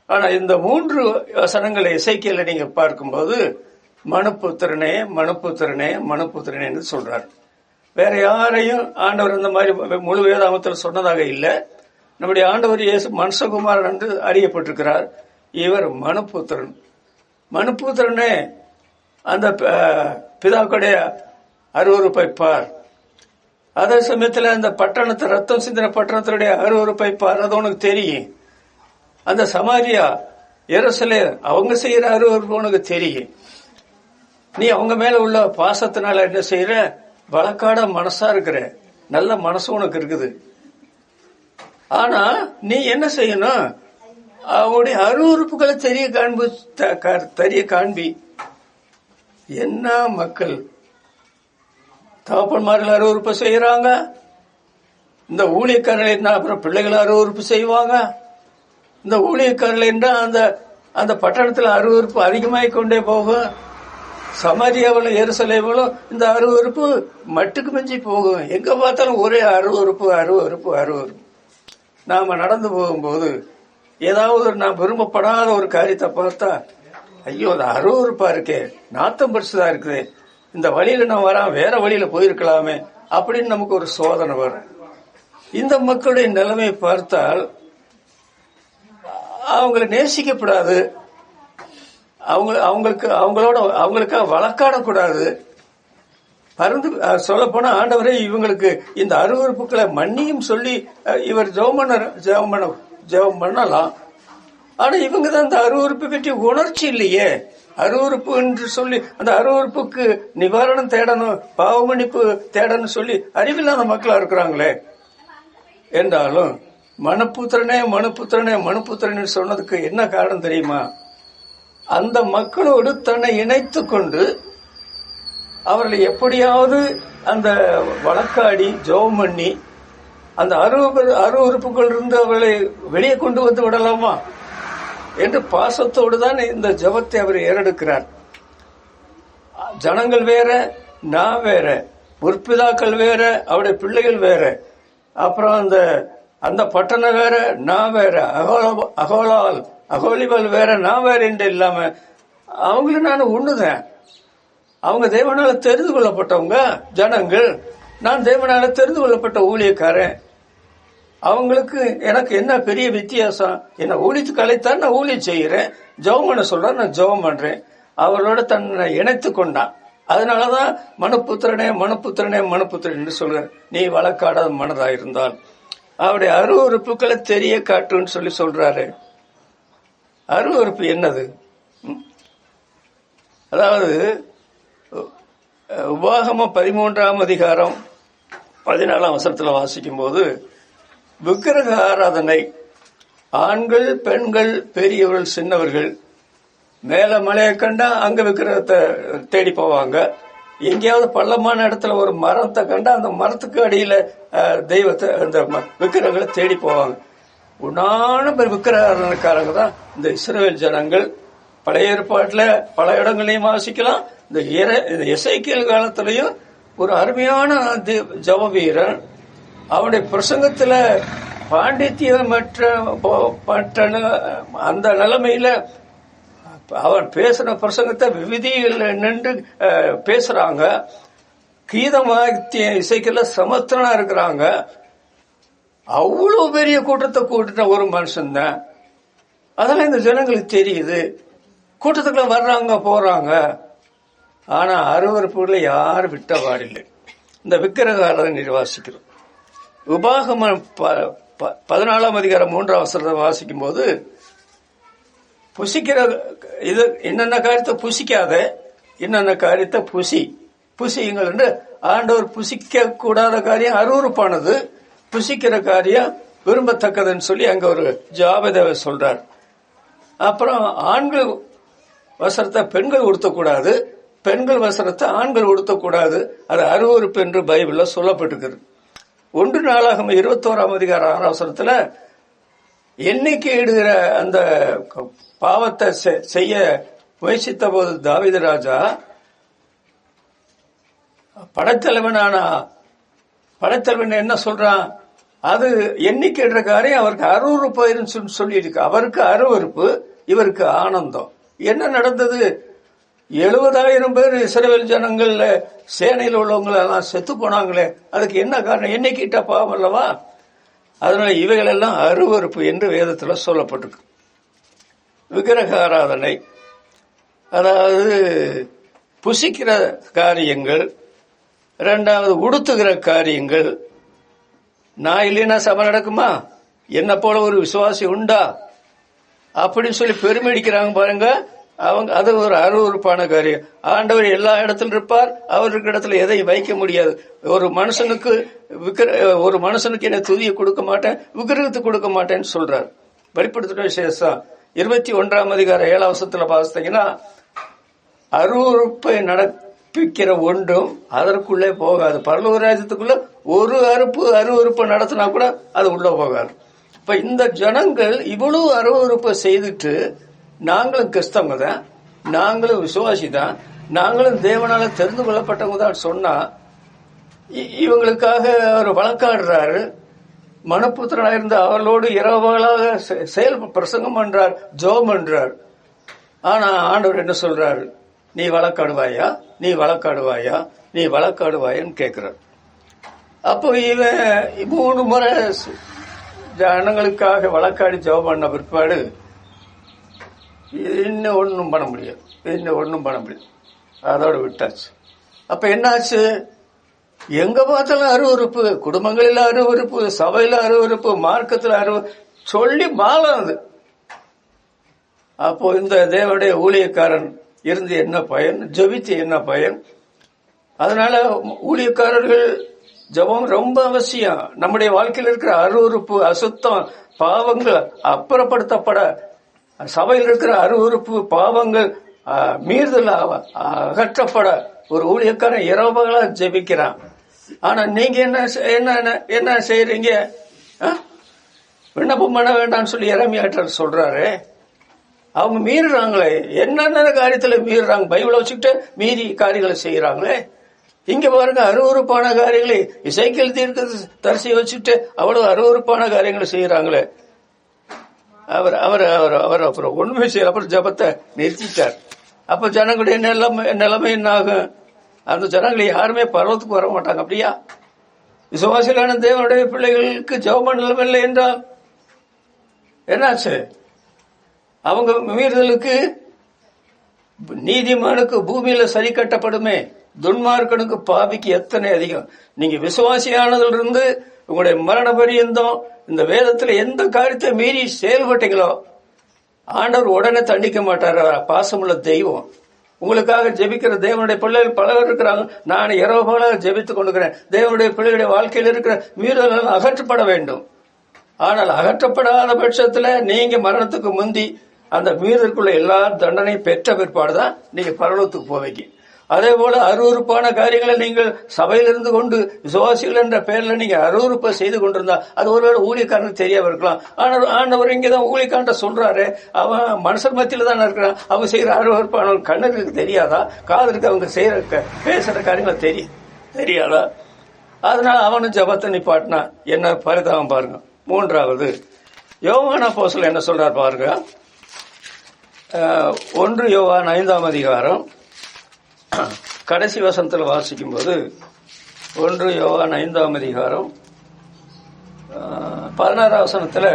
ஆனா இந்த 3 வசனங்களை எசேக்கியேல நீங்க பார்க்கும்போது, மனுபுத்திரனே மனுபுத்திரனே மனுபுத்திரனே என்று சொல்றார். வேற யாரையும் ஆண்டவர் இந்த மாதிரி முழு வேதாகமத்தில் சொன்னதாக இல்லை. நம்முடைய ஆண்டவர் இயேசு மனுஷகுமாரன் என்று அறியப்பட்டிருக்கிறார். இவர் மனுபுத்திரன். மனுபுத்திரனே, அந்த பிதாக்குடைய அருவருப்பை பார். அதே சமயத்தில் அந்த பட்டணத்தை, ரத்தம் சிந்தின பட்டணத்தினுடைய அருவருப்பை பார். அது உனக்கு தெரியும். அந்த சமாரியா, எருசலேம் அவங்க செய்யற அருவருப்பு உனக்கு தெரியும். நீ அவங்க மேல உள்ள பாசத்தினால என்ன செய்யற? வழக்காட மனசா இருக்கிற, நல்ல மனசு உனக்கு இருக்குது. ஆனா நீ என்ன செய்யணும்? அவங்களுடைய அருவருப்புகளை தெரிய காண்பி. என்ன மக்கள் தகப்பன்மார்கள் அருவருப்பு செய்யறாங்க, இந்த ஊழியக்காரர்கள் என்ன அப்புறம் பிள்ளைகள் அருவருப்பு செய்வாங்க. இந்த ஊழியக்காரர்கள் என்ன அந்த பட்டணத்தில் அருவருப்பு அதிகமாகிக் கொண்டே போகும். சமாரியாவிலும் எருசலேமிலும் இந்த அருவருப்பு மட்டுக்கு மிஞ்சி போகும். எங்க பார்த்தாலும் ஒரே அருவருப்பு அருவருப்பு அருவருப்பு. நாம நடந்து போகும்போது ஏதாவது நாம் விரும்பப்படாத ஒரு காரியத்தை பார்த்தா, ஐயோ அது அருவருப்பா இருக்கே, நாத்தம் பரிசுதா இருக்குது, இந்த வழியில நான் வரான், வேற வழியில போயிருக்கலாமே அப்படின்னு நமக்கு ஒரு சோதனை வரும். இந்த மக்களுடைய நிலைமையை பார்த்தால் அவங்களை நேசிக்கப்படாது, அவங்களுக்காக வழக்காடக்கூடாது. பருந்து சொல்ல போனா, ஆண்டவரே இவங்களுக்கு இந்த அருவருப்புகளை மன்னியும் சொல்லி இவர் ஜெபம் பண்ணலாம். ஆனா இவங்க தான் அந்த அருவருப்பை பற்றி உணர்ச்சி இல்லையே. அருவருப்பு என்று சொல்லி அந்த அருவருப்புக்கு நிவாரணம் தேடணும், பாவமன்னிப்பு தேடணும் சொல்லி அறிவில்லாத மக்களா இருக்கிறாங்களே. என்றாலும் மனுபுத்திரனே மனுபுத்திரனே மனுபுத்திரனே சொன்னதுக்கு என்ன காரணம் தெரியுமா? அந்த மக்களோடு தன்னை இணைத்து கொண்டு அவர்களை எப்படியாவது அந்த வழக்காடி ஜெபம் பண்ணி அந்த அருவருப்புகள் இருந்து அவர்களை வெளியே கொண்டு வந்து விடலாமா என்று பாசத்தோடு தான் இந்த ஜெபத்தை அவர் ஏறெடுக்கிறார். ஜனங்கள் வேற, நான் வேற, முற்பிதாக்கள் வேற, அவருடைய பிள்ளைகள் வேற, அப்புறம் அந்த பட்டணம் வேற, நான் வேற, அகோலிபால் வேற, நான் வேற என்று இல்லாம அவங்களும் நான் ஒண்ணுதான். அவங்க தேவனால தெரிந்து கொள்ளப்பட்டவங்க ஜனங்கள், நான் தேவனால தெரிந்து கொள்ளப்பட்ட ஊழியக்காரன். அவங்களுக்கு எனக்கு என்ன பெரிய வித்தியாசம்? என்ன ஊழித்து கலைத்தான், நான் ஊழியம் செய்கிறேன். ஜெபம் பண்ண சொல்றேன், நான் ஜெபம் பண்றேன். அவர்களோட தன்னை இணைத்து கொண்டான். அதனாலதான் மனுப்புத்திரனே மனுப்புத்திரனே மனுப்புத்திரன் என்று சொல்றார். நீ வழக்காடாத மனதாயிருந்தால் அவருடைய அருவறுப்புகளை தெரிய காட்டுன்னு சொல்லி சொல்றாரு. அருவறுப்பு என்னது? அதாவது உபாகமம் 13ஆம் அதிகாரம் 14ஆம் வசனத்தில் வாசிக்கும் போது, விக்கிரக ஆராதனை ஆண்கள் பெண்கள் பெரியவர்கள் சின்னவர்கள் மேல மலையை கண்டா அங்க விக்கிரகத்தை தேடி போவாங்க. எங்கேயாவது பள்ளமான இடத்துல ஒரு மரத்தை கண்டா அந்த மரத்துக்கு அடியில தெய்வத்தை அந்த விக்கிரகங்களை தேடி போவாங்க. உண்டான பேர் விக்கிரக ஆராதனைக்காரங்க தான் இந்த இஸ்ரவேல் ஜனங்கள். பழைய ஏற்பாட்டுல பல இடங்களையும் வாசிக்கலாம். இந்த எசேக்கியேல் காலத்திலையும் ஒரு அருமையான ஜெப வீரன். அவனுடைய பிரசங்கத்துல பாண்டித்யமற்ற அந்த நிலைமையில அவன் பேசுற பிரசங்கத்தை விவிதியில் நின்று பேசுறாங்க. கீதமாத்திய இசைக்கல சமத்திரனா இருக்கிறாங்க. அவ்வளவு பெரிய கூட்டத்தை கூட்டிட்ட ஒரு மனுஷன் தான். அதெல்லாம் இந்த ஜனங்களுக்கு தெரியுது. கூட்டத்துக்குள்ள வர்றாங்க போறாங்க. ஆனா அருவறுப்புகளை யாரும் விட்ட பாடில்லை. இந்த விக்கிரக ஆராதனை நிர்வாசிக்கிறோம். உபாகமம் 14ஆம் அதிகாரம் 3ஆம் வசனத்தை வாசிக்கும் போது, புசிக்கிற இது என்னென்ன காரியத்தை புசிக்காத, என்னென்ன காரியத்தை புசியுங்கள் என்று ஆண்டவர் புசிக்க கூடாத காரியம் அருவறுப்பானது, புசிக்கிற காரியம் விரும்பத்தக்கதுன்னு சொல்லி அங்க ஒரு ஜாபதேவ சொல்றார். அப்புறம் ஆண்கள் வஸ்திரத்தை பெண்கள் உடுத்தக்கூடாது, பெண்கள் வஸ்திரத்தை ஆண்கள் உடுத்தக்கூடாது. அது அருவறுப்பு என்று பைபிள்ல சொல்லப்பட்டிருக்கிறது. 1 நாளாகமம் 21ஆம் அதிகாரம் 6ஆம் வசனத்துல எண்ணிக்கை இடுகிற அந்த பாவத்தை செய்ய முயற்சித்த போது தாவீது ராஜா படைத்தலைவன் என்ன சொல்றான்? அது எண்ணிக்கை இடுற காரியம் அவருக்கு அருவறுப்பு சொல்லி இருக்கு. அவருக்கு அருவறுப்பு, இவருக்கு ஆனந்தம். என்ன நடந்தது? 70,000 பேர் இஸ்ரவேல் ஜனங்கள்ல சேனையில் உள்ளவங்க எல்லாம் செத்து போனாங்களே. அதுக்கு என்ன காரணம்? எண்ணிக்கிட்ட பாவம் அல்லவா? அதனால இவைகள் எல்லாம் அருவறுப்பு என்று வேதத்துல சொல்லப்பட்டிருக்கு. விக்கிரக ஆராதனை, அதாவது புசிக்கிற காரியங்கள், 2வது உடுத்துகிற காரியங்கள். நான் இல்லைன்னா சபை நடக்குமா? என்ன போல ஒரு விசுவாசி உண்டா அப்படின்னு சொல்லி பெருமை அடிக்கிறாங்க பாருங்க. அவங்க அது ஒரு அருவறுப்பான காரியம். ஆண்டவர் எல்லா இடத்துல இருப்பார், அவர் இருக்கிற இடத்துல எதையும் வைக்க முடியாது. ஒரு மனுஷனுக்கு என்ன துதியை கொடுக்க மாட்டேன், விக்கிரகத்துக்கு கொடுக்க மாட்டேன்னு சொல்றார். வெளிப்படுத்தின விசேஷம் 21ஆம் அதிகாரம் 7ஆம் வசனத்துல பார்த்தீங்கன்னா, அருவறுப்பை நடப்பிக்கிற ஒன்றும் அதற்குள்ளே போகாது. பரலோக ராஜ்யத்துக்குள்ள ஒரு அருவறுப்பை நடத்தினா கூட அது உள்ள போகாது. இப்ப இந்த ஜனங்கள் இவ்வளவு அருவறுப்பை செய்துட்டு, நாங்களும் கிறிஸ்தவங்க தான், நாங்களும் விசுவாசி தான், நாங்களும் தேவனால தெரிந்து கொள்ளப்பட்டவங்க தான் சொன்னா, இவங்களுக்காக அவர் வழக்காடுறாரு. மனப்புத்திரனாக இருந்த அவர்களோடு இரவுகளாக செயல் பிரசங்கம் பண்றார், ஜெபம் பண்றார். ஆனா ஆண்டவர் என்ன சொல்றாரு? நீ வழக்காடுவாயா, நீ வழக்காடுவாயா, நீ வழக்காடுவாயான்னு கேட்கிறார். அப்போ இவன் 3 முறை ஜனங்களுக்காக வழக்காடி ஜெபம் பண்ண பிற்பாடு இன்னும் ஒன்றும் பண்ண முடியாது, அதோட விட்டாச்சு. அப்ப என்னாச்சு? எங்க பார்த்தாலும் அருவறுப்பு, குடும்பங்களில் அருவறுப்பு, சபையில அருவறுப்பு, மார்க்கத்தில் சொல்லி மாலாது. அப்போ இந்த தேவனுடைய ஊழியக்காரன் இருந்து என்ன பயன்? ஜெபித்து என்ன பயன்? அதனால ஊழியக்காரர்கள் ஜெபம் ரொம்ப அவசியம். நம்முடைய வாழ்க்கையில் இருக்கிற அருவறுப்பு, அசுத்தம், பாவங்கள் அப்புறப்படுத்தப்பட, சபையில் இருக்கிற அருவறுப்பு, பாவங்கள் மீறுதல் அகற்றப்பட ஒரு ஊழியக்காரன் இரவுகளா ஜெபிக்கிறான். ஆனா நீங்க என்ன செய்யறீங்க? விண்ணப்பம் பண்ண வேண்டாம்னு சொல்லி எரேமியாட்டர் சொல்றாரு. அவங்க மீறுறாங்களே, என்னென்ன காரியத்துல மீறுறாங்க? பைபிளை வச்சுக்கிட்டு மீறி காரியங்களை செய்யறாங்களே. இங்க பாருங்க, அருவறுப்பான காரியங்களை இசைக்கேல் தரிசியை வச்சுட்டு அவ்வளவு அருவறுப்பான காரியங்களை செய்யறாங்களே. அவர் அப்புறம் ஒண்ணுமே செய்யல. அப்புறம் ஜபத்தை நிறுத்திட்டார். அப்ப ஜனங்களுடைய நிலைமை என்ன ஆகும்? அந்த ஜனங்களை யாருமே பரவத்துக்கு வர மாட்டாங்க. அப்படியா? விசுவாசிகளான தேவனுடைய பிள்ளைகளுக்கு ஜெபமண்டலம் இல்லை என்றால் என்னாச்சு? அவங்க மீறுதலுக்கு நீதிமானுக்கு பூமியில சரி கட்டப்படுமே, துன்மார்க்கனுக்கு பாவிக்கு எத்தனை அதிகம். நீங்க விசுவாசியானதுல இருந்து உங்களுடைய மரண பரியந்தம் இந்த வேதத்துல எந்த காரியத்தை மீறி செயல்பட்டீங்களோ ஆண்டவர் உடனே தண்டிக்க மாட்டார். பாசமுள்ள தெய்வம். உங்களுக்காக ஜெபிக்கிற தேவனுடைய பிள்ளைகள் பலர் இருக்கிறாங்க. நான் இரவு போல ஜெபித்துக் கொண்டிருக்கிறேன். தேவனுடைய பிள்ளைகளுடைய வாழ்க்கையில் இருக்கிற மீறல்கள் அகற்றப்பட வேண்டும். ஆனால் அகற்றப்படாத பட்சத்துல நீங்க மரணத்துக்கு முந்தி அந்த மீறலுக்குள்ள எல்லா தண்டனையும் பெற்ற பிற்பாடுதான் நீங்க பரலோகத்துக்கு போவீங்க. அதே போல அருவருப்பான காரியங்களை நீங்கள் சபையிலிருந்து கொண்டு விசுவாசிகள் என்ற பெயர்ல நீங்க அருவருப்பை செய்து கொண்டிருந்தா அது ஒருவேளை ஊழியக்காரனுக்கு தெரியாம இருக்கலாம். ஆனால் ஆண்டவர் இங்கதான் ஊழியக்காரன் சொல்றாரு, அவன் மனுஷன் மத்தியில தான் இருக்கிறான். அவங்க செய்யற அருவருப்பான கண்ணுக்கு தெரியாதா? காதலுக்கு அவங்க செய்யற பேசுற காரியங்கள் தெரியாதா? அதனால அவனும் ஜபத்தை நிப்பாட்டினா என்ன பரிதாபம் பாருங்க. மூன்றாவது யோவான் அப்போஸ்தலன் என்ன சொல்றார் பாருங்க. 1 யோவான் 5ஆம் அதிகாரம் கடைசி வசனத்தில் வாசிக்கும் போது 1 யோவான் 5ஆம் அதிகாரம் 16ஆம் வசனத்துல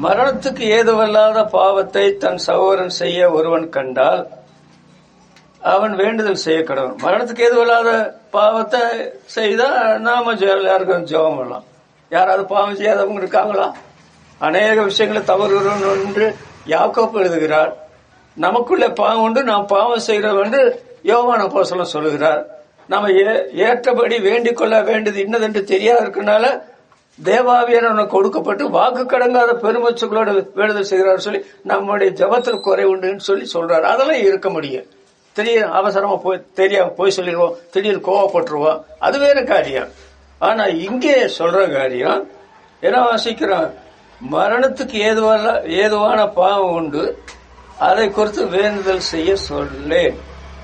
மரணத்துக்கு ஏதுவல்லாத பாவத்தை தன் சகோதரன் செய்ய ஒருவன் கண்டால் அவன் வேண்டுதல் செய்ய கடவன். மரணத்துக்கு ஏதுவல்லாத பாவத்தை செய்தா நாம யாருக்கும் ஜெபம் பண்ணலாம். யாராவது பாவம் செய்யாதவங்க இருக்காங்களா? அநேக விஷயங்களை தவறு என்று யாக்கோப்பு எழுதுகிறார். நமக்குள்ள பாவம் உண்டு, நாம் பாவம் செய்கிறோம் என்று யோவான் அப்போஸ்தலன் சொல்லுகிறார். நாம ஏற்றபடி வேண்டிக் கொள்ள வேண்டியது இன்னதென்று தெரியாத இருக்கனால தேவாவியான கொடுக்கப்பட்டு வாக்கு கடங்காத பெருமச்சுக்களோட வேண்டுதல் செய்கிறார் சொல்லி நம்முடைய ஜபத்தில் குறை உண்டுன்னு சொல்லி சொல்றாரு. அதெல்லாம் இருக்க முடியும். திடீர்னு அவசரமா தெரியாம போய் சொல்லிடுவோம், திடீர்னு கோவப்பட்டுருவோம், அது வேற காரியம். ஆனா இங்கே சொல்ற காரியம் என்ன வாசிக்கிறோம்? மரணத்துக்கு ஏதுவான பாவம் உண்டு, அதை குறித்து வேண்டுதல் செய்ய சொல்லேன்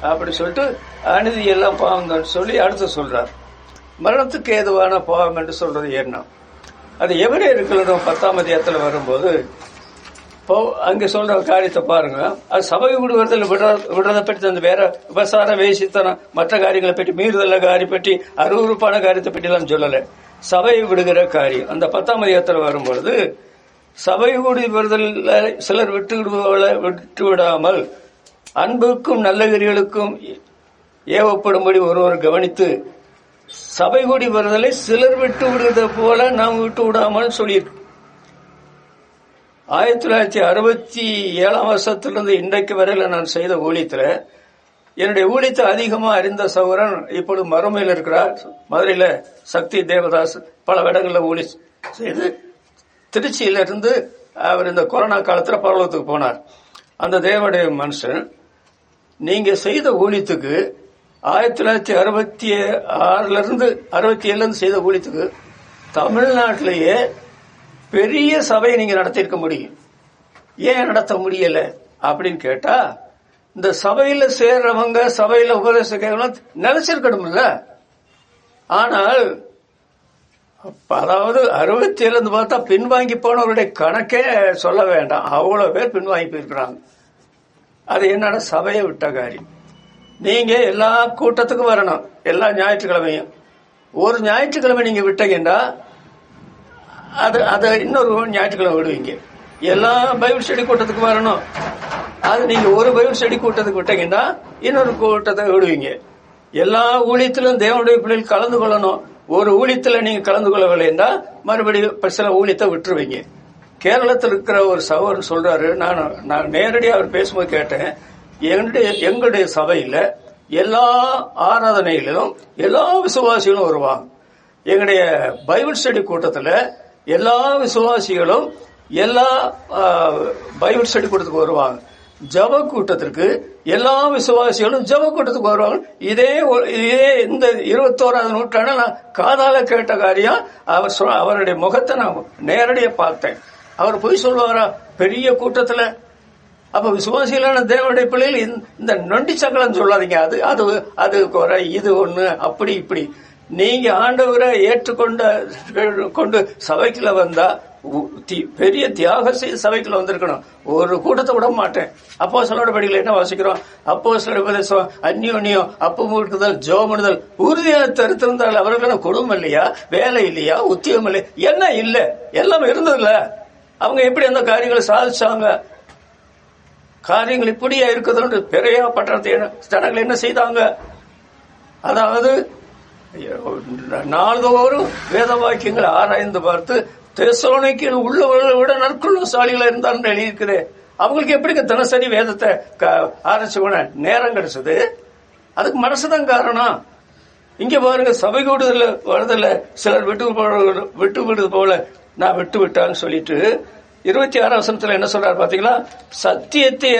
அப்படி சொல்லிட்டு அநீதி எல்லாம் பாவம் தான் சொல்லி அடுத்து சொல்றார். மரணத்துக்கு ஏதுவான பாவம் என்று சொல்றது என்ன? அது எபிரேயர்கள் 10ஆம் அதிகாரத்தில் வரும்போது அங்க சொல்ற காரியத்தை பாருங்க. அது சபை விடுவதில் விடுறதை பற்றி அந்த வேற விபசார வேசித்தனம் மற்ற காரியங்களை பற்றி மீறுதல் காரியம் பற்றி அருவருப்பான காரியத்தை பற்றி எல்லாம் சொல்லல. சபை விடுகிற காரியம் அந்த 10ஆம் அதிகாரத்தில் வரும்பொழுது சபை கூடி வருதல் சிலர் விட்டு விடாமல் அன்புக்கும் நல்ல கிரிகளுக்கும் ஏவப்படும்படி ஒருவர் கவனித்து சபை கூடி வருதலை சிலர் விட்டு விடுவதை போல நாம் விட்டு விடாமல் சொல்லியிருக்கு. 1967ஆம் வருஷத்திலிருந்து இன்றைக்கு வரையில நான் செய்த ஊழியத்துல என்னுடைய ஊழியத்தை அதிகமா அறிந்த சகோதரன் இப்பொழுது மறுமையில் இருக்கிறார். மதுரையில சக்தி தேவதாஸ் பல இடங்களில் ஊழி செய்து திருச்சியிலிருந்து அவர் இந்த கொரோனா காலத்துல பரலோகத்துக்கு போனார். அந்த தேவனுடைய மனுஷன் நீங்க செய்த ஊழியத்துக்கு 1967 செய்த ஊழியத்துக்கு தமிழ்நாட்டிலேயே பெரிய சபையை நீங்க நடத்திருக்க முடியும். ஏன் நடத்த முடியல அப்படின்னு கேட்டா இந்த சபையில சேர்றவங்க சபையில உபதேசம் நினைச்சிருக்கணும்ல. ஆனால் அதாவது 67 பார்த்தா பின்வாங்கி போனவருடைய கணக்கே சொல்ல வேண்டாம், அவ்வளவு பேர் பின்வாங்கி போயிருக்கிறாங்க. அது என்னன்னா சபையை விட்ட காரியம். நீங்க எல்லா கூட்டத்துக்கும் வரணும், எல்லா ஞாயிற்றுக்கிழமையும். ஒரு ஞாயிற்றுக்கிழமை நீங்க விட்டீங்கன்னா அது இன்னொரு ஞாயிற்றுக்கிழமை விடுவீங்க. எல்லா பைபிள் ஸ்டடி கூட்டத்துக்கு வரணும், அது நீங்க ஒரு பைபிள் ஸ்டடி கூட்டத்துக்கு விட்டீங்கன்னா இன்னொரு கூட்டத்தை விடுவீங்க. எல்லா ஊழியத்திலும் தேவனுடைய பிள்ளைகள் கலந்து கொள்ளணும். ஒரு ஊழியத்துல நீங்க கலந்து கொள்ளவில்லைன்னா மறுபடியும் சில ஊழியத்தை விட்டுருவீங்க. கேரளத்தில் இருக்கிற ஒரு சகோதரன் சொல்றாரு, நான் நேரடியாக அவர் பேசும்போது கேட்டேன், எங்களுடைய சபையில எல்லா ஆராதனைகளிலும் எல்லா விசுவாசிகளும் வருவாங்க. எங்களுடைய பைபிள் ஸ்டடி கூட்டத்துல எல்லா விசுவாசிகளும் எல்லா பைபிள் ஸ்டடி கூட்டத்துக்கு வருவாங்க. ஜப கூட்டத்திற்கு எல்லா விசுவாசிகளும் ஜப கூட்டத்துக்கு வருவாங்க. இதே இந்த 21ஆம் நூற்றாண்டில் நான் காதால கேட்ட காரியம். அவருடைய முகத்தை நான் நேரடியாக பார்த்தேன். அவர் போய் சொல்லுவாரா பெரிய கூட்டத்துல? அப்ப விசுவாசிகளான தேவனுடைய பிள்ளைகள் இந்த நொண்டி சங்கலம் சொல்லாதீங்க. அது குறை, இது ஒண்ணு, அப்படி இப்படி. நீங்க ஆண்டவரை ஏற்றுக்கொண்டு சபைக்குள்ள வந்தா பெரிய தியாக செய்து சபைக்குள்ள வந்திருக்கணும். ஒரு கூட்டத்தை விட மாட்டேன். அப்போ சில படிக்கல என்ன வாசிக்கிறோம்? அப்போ சில உபதேசம், அந்யோன்யம், அப்பம் ஊட்டுதல், ஜெபம், உறுதியாக தருத்திருந்தால் அவர்களுக்கு குடும்பம் இல்லையா, வேலை இல்லையா, உத்தியோகம் இல்லையா, என்ன இல்ல, எல்லாம் இருந்ததில்ல. அவங்க எப்படி அந்த காரியங்களை சாதிச்சாங்க? காரியங்கள் இப்படியா இருக்குது. பெரிய பட்டணத்தை ஜனங்கள் என்ன செய்தாங்க? அதாவது நாள்தோறும் வேத வாக்கியங்களை ஆராய்ந்து பார்த்து தெசலோனிக்கு உள்ளவர்களை விட நற்குள்ளசாலிகளா இருந்தாலும் எழுதியிருக்கிறேன். அவங்களுக்கு எப்படி தினசரி வேதத்தை ஆராய்ச்சி நேரம் கிடைச்சது? அதுக்கு மனசுதான் காரணம். இங்க பாருங்க, சபை கூடுதல் வருதில்ல, சிலர் விட்டு விடுறது போல நான் விட்டு விட்டான்னு சொல்லிட்டு 26ஆம் வசனத்துல என்ன சொல்றாரு பாத்தீங்களா? சத்தியத்தை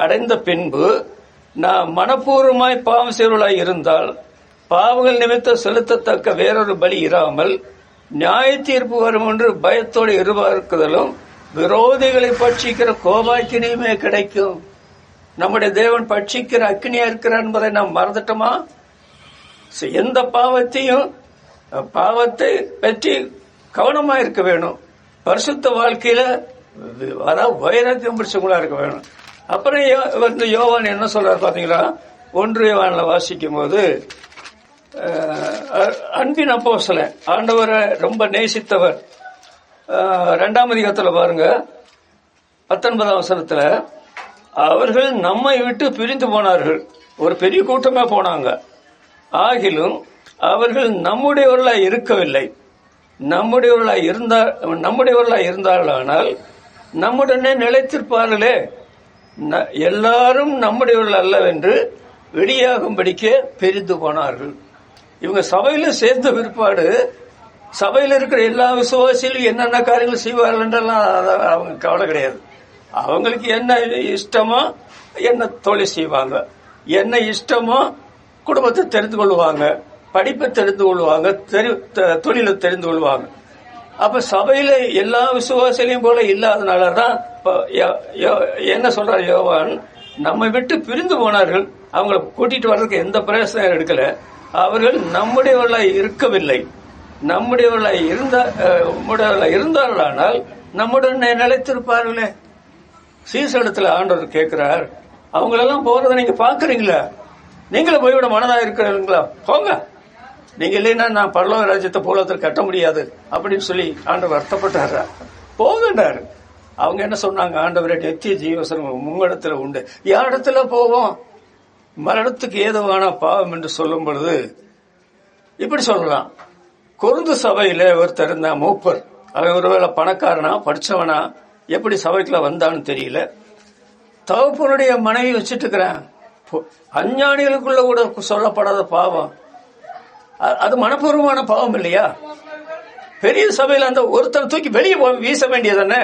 அடைந்த பின்பு நான் மனப்பூர்வமாய் பாவம் செய்வர்களாய் இருந்தால் பாவங்கள் நிமித்தம் செலுத்தத்தக்க வேறொரு பலி இராமல் நியாய தீர்ப்பு வரும் என்று பயத்தோடு எதிர்பார்க்குதலும் விரோதிகளை பட்சிக்கிற கோபாக்கினியுமே கிடைக்கும். நம்முடைய தேவன் பட்சிக்கிற அக்னியா இருக்கிறார் என்பதை நாம் மறந்துட்டோமா? எந்த பாவத்தை பற்றி கவனமா இருக்க வேணும். பரிசுத்த வாழ்க்கையில அதாவது வைராக்கியம் பிடிச்சவங்களா இருக்க வேணும். அப்புறம் யோவான் என்ன சொல்றாரு பாத்தீங்களா? 1 யோவான்ல வாசிக்கும் போது, அன்பின் அப்போஸ்தலன், ஆண்டவரை ரொம்ப நேசித்தவர், 2ஆம் அதிகாரத்துல பாருங்க 19ஆம் வசனத்துல, அவர்கள் நம்மை விட்டு பிரிந்து போனார்கள். ஒரு பெரிய கூட்டமே போனாங்க. ஆகிலும் அவர்கள் நம்முடையவர்களாய் இருக்கவில்லை. நம்முடையவர்களாய் இருந்தார்களானால் நம்முடனே நிலைத்திருப்பார்களே. எல்லாரும் நம்முடையவர்கள் அல்லவென்று வெளியாகும்படிக்க பிரிந்து போனார்கள். இவங்க சபையில சேர்ந்த பிற்பாடு சபையில இருக்கிற எல்லா விசுவாசிகளும் என்னென்ன காரியங்கள் செய்வார்கள் என்றெல்லாம் அவங்க கவலை கிடையாது. அவங்களுக்கு என்ன இஷ்டமோ என்ன தொழில் செய்வாங்க, என்ன இஷ்டமோ குடும்பத்தை தெரிந்து கொள்வாங்க, படிப்பை தெரிந்து கொள்வாங்க, தொழிலை தெரிந்து கொள்வாங்க. அப்ப சபையில எல்லா விசுவாசிகளையும் போல இல்லாதனாலதான் என்ன சொல்றாரு யோவான்? நம்மை விட்டு பிரிந்து போனார்கள். அவங்களை கூட்டிட்டு வர்றதுக்கு எந்த பிரயோசனம் எடுக்கல. அவர்கள் நம்முடையவர்களாய் இருக்கவில்லை. நம்முடையவர்களாய் இருந்தார்களானால் நம்முடன் நிலைத்திருப்பார்களே. சீசடத்துல ஆண்டவர் கேட்கிறார், அவங்களெல்லாம் போறதை நீங்க பாக்குறீங்களா? நீங்களும் போய்விட மனதா இருக்கிறீங்களா? போங்க, நீங்க இல்லைன்னா நான் பரலோக ராஜ்யத்தை போலத்தில் கட்ட முடியாது அப்படின்னு சொல்லி ஆண்டவர் வருத்தப்பட்டாரா? போகண்டாரு. அவங்க என்ன சொன்னாங்க? ஆண்டவரே, நித்திய ஜீவசனம் உங்களிடத்துல உண்டு. யாரிடத்துல போவோம்? மரணத்துக்கு ஏதுவான பாவம் என்று சொல்லும் பொழுது இப்படி சொல்லலாம். கொருந்து சபையில ஒருத்தர் இருந்தா, மூப்பர். அவன் ஒருவேளை பணக்காரனா, படிச்சவனா, எப்படி சபைக்குள்ள வந்தான்னு தெரியல. தகப்பனுடைய மனைவி வச்சுட்டு இருக்கிறான். அஞ்ஞானிகளுக்குள்ள கூட சொல்லப்படாத பாவம். அது மனப்பூர்வமான பாவம் இல்லையா? பெரிய சபையில அந்த ஒருத்தர் தூக்கி வெளியே வீச வேண்டியதானே?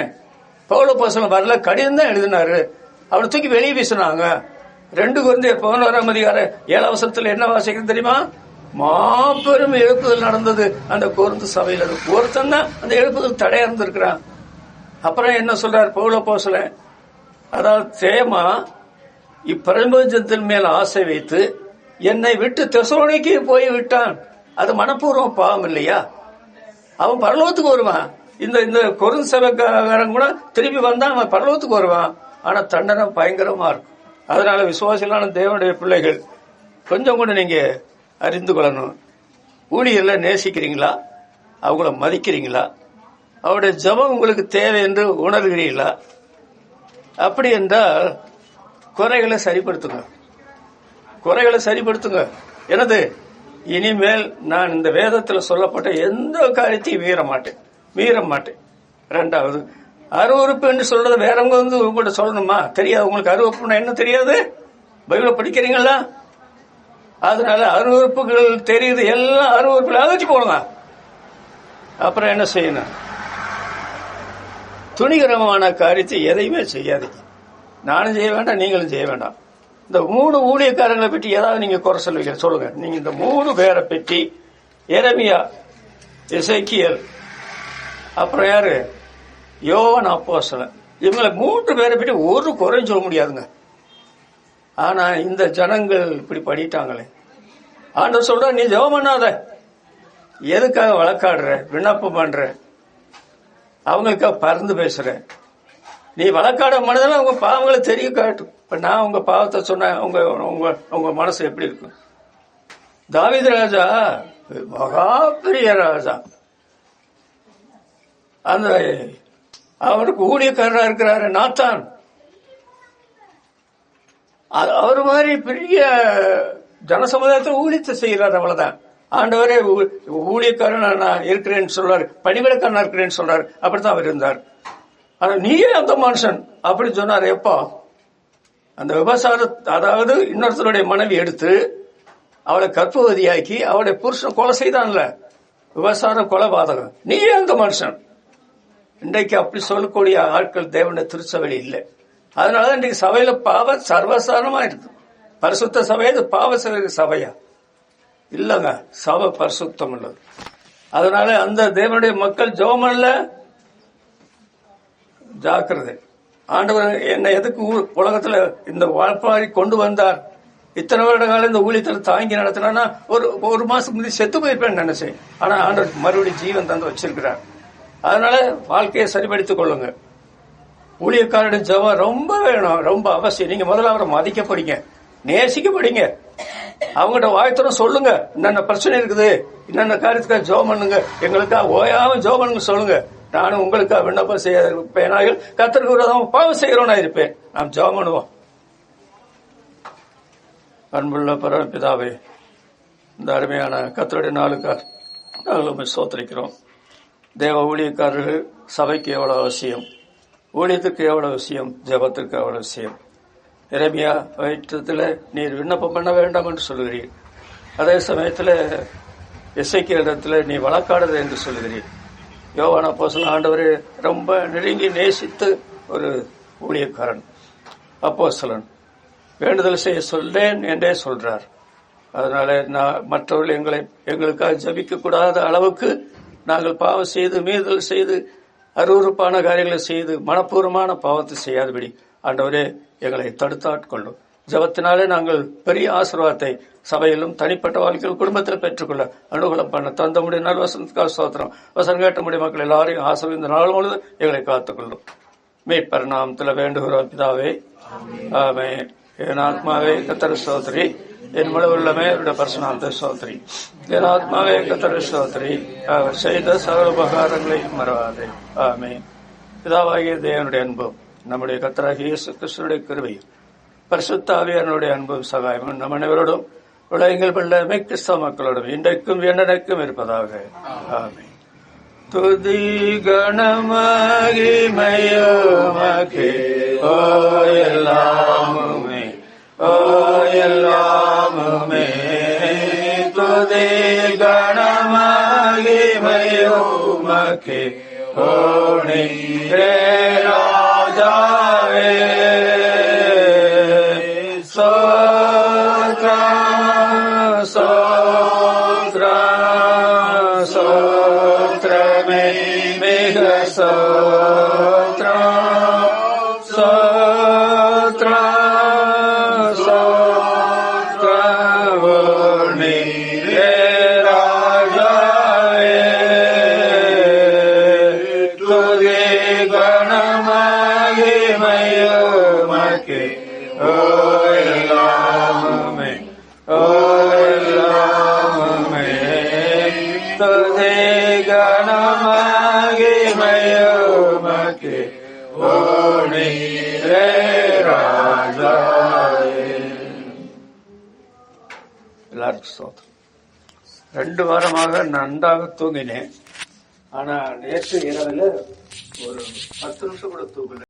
பவுலப்போஸ்தலன் வரல, கடிதம் தான் எழுதினாரு. அவனை தூக்கி வெளியே வீசினாங்க. 2 கொரிந்தியர் 11ஆம் அதிகாரம் 7ஆம் வசனத்துல என்ன வாசிக்கிறது தெரியுமா? மாபெரும் எழுப்புதல் நடந்தது அந்த கொரிந்து சபையில. ஒருத்தன் தான் அந்த எழுப்புதல் தடையா இருந்திருக்கிறான். அப்புறம் என்ன சொல்றாரு பவுலப்போஸ்தலன்? அதாவது தேமா இப்பிரபஞ்சத்தின் மேல் ஆசை வைத்து என்னை விட்டு தெசலோனிக்கு போய் விட்டான். அது மனப்பூர்வம் பாவம் இல்லையா? அவன் பரலோகத்துக்கு வருவான். இந்த கொரிந்து சபைக்காரன் கூட திரும்பி வந்தா அவன் பரலோகத்துக்கு வருவான். ஆனா தண்டனை பயங்கரமா இருக்கும். அதனால விசுவாசிகளான தேவனுடைய பிள்ளைகள் கொஞ்சம் கூட நீங்க அறிந்து கொள்ளணும். ஊழியர்ல நேசிக்கிறீங்களா? அவங்கள மதிக்கிறீங்களா? அவருடைய ஜெபம் உங்களுக்கு தேவை என்று உணர்கிறீங்களா? அப்படி என்றால் குறைகளை சரிப்படுத்துங்க. எனது இனிமேல் நான் இந்த வேதத்தில் சொல்லப்பட்ட எந்த காரியத்தையும் மீற மாட்டேன். 2வது, அருவருப்பு என்று சொல்றது வேறவங்க உங்கள்கிட்ட சொல்லணுமா? தெரியாது. உங்களுக்கு அருவருப்புனா என்ன தெரியாது? பைபிள படிக்கிறீங்களா? அதனால அருவருப்புகள் தெரியுது, எல்லாம் அருவருப்புல அகற்றி போடுங்க. அப்புறம் என்ன செய்யணும்? துணிகரமான காரியத்தை எதையுமே செய்யாதீங்க. நானும் செய்ய வேண்டாம், நீங்களும் செய்ய வேண்டாம். இந்த 3 ஊழியக்காரங்களை பற்றி ஏதாவது நீங்க குறை சொல்லுங்க. நீங்க இந்த 3 பேரை பற்றி, எரேமியா, எசேக்கியேல், அப்புறம் யாரு? யோவான் அப்போஸ்தலன். இவங்களை 3 பேரை பற்றி ஒரு குறையும் சொல்ல முடியாதுங்க. ஆனா இந்த ஜனங்கள் இப்படி பண்ணிட்டாங்களே. ஆண்டவர் சொல்ற, நீ ஜெபம் பண்ணாத, எதுக்காக வழக்காடுற, விண்ணப்பம் பண்ற? அவங்களுக்கா பறந்து பேசுறேன். நீ வழக்காட மனதில் உங்க பாவங்களை தெரிய காட்டும். இப்ப நான் உங்க பாவத்தை சொன்ன உங்க உங்க உங்க மனசு எப்படி இருக்கும்? தாவீது ராஜா மகா பெரிய ராஜா, அந்த அவருக்கு ஊழியக்காரரா இருக்கிறாரு நாத்தான், அவர் மாதிரி பெரிய ஜனசமுதாயத்தில் ஊழியத்தை செய்யறாரு. அவ்வளவுதான். ஆண்டவரே ஊழியக்காரன் நான் இருக்கிறேன்னு சொல்றாரு, பணிவிடக்காரன் இருக்கிறேன்னு சொல்றாரு. அப்படித்தான் அவர் இருந்தார். ஆனா நீயே அந்த மனுஷன் அப்படி சொன்னார். எப்போ அந்த விபசார, அதாவது இன்னொருத்தருடைய மனைவி எடுத்து அவளை கர்ப்பவதியாக்கி அவளுடைய புருஷன் கொலை செய்தான்ல, விபசார கொலைபாதகம், நீயே அந்த மனுஷன். இன்றைக்கு அப்படி சொல்லக்கூடிய ஆட்கள் தேவனுடைய திருச்சபையில் இல்லை. அதனால இன்றைக்கு சபையில பாவ சர்வசாதாரணமா இருக்கு. பரிசுத்த சபை அது பாவ சபையா இல்லங்க, சபை பரிசுத்தம் உள்ளது. அதனால அந்த தேவனுடைய மக்கள் ஜெபமல்ல, ஜாக்கிரதை. ஆண்டவர் என்னை எதுக்கு உலகத்துல இந்த வாழ்ப்பாரி கொண்டு வந்தார்? இத்தனை வருட காலம் இந்த ஊழியத்தில் தாங்கி நடத்தினா ஒரு மாசம் முந்தைய செத்து போயிருப்பேன் நினைச்சேன். ஆனா ஆண்டவர் மறுபடியும் ஜீவன் தந்து வச்சிருக்கிறார். அதனால வாழ்க்கையை சரிபடுத்திக் கொள்ளுங்க. ஊழியக்காரருடைய ஜெபம் ரொம்ப வேணும், ரொம்ப அவசியம். நீங்க முதல்ல அவரை மதிக்கப்படுங்க, நேசிக்கப்படுங்க. அவங்ககிட்ட வாய்த்தரம் சொல்லுங்க, என்னென்ன பிரச்சனை இருக்குது, என்னென்ன காரியத்துக்காக ஜெபம் பண்ணுங்க, எங்களுக்காக ஓயாம ஜெபம் பண்ணுங்க சொல்லுங்க. நானும் உங்களுக்காக விண்ணப்பம் செய்ய இருப்பேன். கர்த்தருக்கு விரோதமாக பாவம் செய்கிறவனா இருப்பேன். நாம் ஜெபம் பண்ணுவோம். அன்புள்ள பரமபிதாவே, இந்த அருமையான கர்த்தருடைய நாளுக்காக நாங்கள் சோதரிக்கிறோம். தேவ ஊழியக்காரர்கள் சபைக்கு எவ்வளவு அவசியம், ஊழியத்துக்கு எவ்வளவு அவசியம், ஜெபத்திற்கு எவ்வளவு அவசியம். எரேமியா வயிற்றத்தில் நீர் விண்ணப்பம் பண்ண வேண்டாம் என்று சொல்லுகிறீர். அதே சமயத்தில் எசேக்கியேலிடத்தில் நீ வழக்காடுது என்று சொல்லுகிறீர். யோவான் அப்போஸ்தலன் ஆண்டவரே ரொம்ப நெருங்கி நேசித்து ஒரு ஊழியக்காரன் அப்போஸ்தலன் வேண்டுதல் செய்ய சொல்லேன் என்றே சொல்றார். அதனால மற்றவர்கள் எங்களுக்காக ஜபிக்க கூடாத அளவுக்கு நாங்கள் பாவம் செய்து மீறுதல் செய்து அருவருப்பான காரியங்களை செய்து மனப்பூர்வமான பாவத்தை செய்யாதபடி ஆண்டவரே எங்களை தடுத்தாட்கொள்ளும். ஜபத்தினாலே நாங்கள் பெரிய ஆசீர்வாதத்தை சபையிலும் தனிப்பட்ட வாழ்க்கையில் குடும்பத்தில் பெற்றுக்கொள்ள அனுகூலம் பண்ண தந்த முடிய நல்வசனத்துக்காக ஸ்தோத்திரம். வசனம் கேட்ட முடிய மக்கள் எல்லாரையும் ஆசீர்வாதம் இந்த நாள் முழுவதும் எங்களை காத்துக்கொள்ளும். மீட்பர் நாமத்தில் வேண்டுகிறோம் பிதாவே, ஆமென். என் ஆத்மாவே கர்த்தரை ஸ்தோத்திரி, என் முழு உள்ளமே அவருடைய பரிசுநாமத்தை ஸ்தோத்திரி. என் ஆத்மாவே கர்த்தரை ஸ்தோத்திரி, அவர் செய்த சகல உபகாரங்களை மறவாதே. ஆமென். பிதாவாகிய தேவனுடைய அன்பும் நம்முடைய கர்த்தராகிய இயேசு கிறிஸ்துவினுடைய கிருபையும் பரிசுத்த ஆவியானவருடைய அன்பும் சகாயமும் நம் அனைவரோடும் உலகங்கள் பிள்ளை கிறிஸ்தவ மக்களோடும் இன்றைக்கும் என்னைக்கும் இருப்பதாக. ஆமென். துதி கணமகிமையுமக்கே ஓ எல்லாமுமே, ஓ எல்லாமுமே. துதி கணமகிமையுமக்கே ஓ நீரே ராஜாவே. சோத்ரமே மிக சோத்ரம், சோத்ரம், சோத்ரம் நீரே ராஜாவே. துதி கணமகிமையுமக்கே ஓ எல்லாமுமே, ஓ எல்லாமுமே. துதி கணமகிமையுமக்கே ஓ நீரே ராஜாவே. எல்லாருக்கும் ஸ்தோத்திரம். 2 வாரமாக நன்றாக தூங்கினேன். ஆனா நேற்று இரவுல ஒரு 10 நிமிஷம் கூட தூங்கல.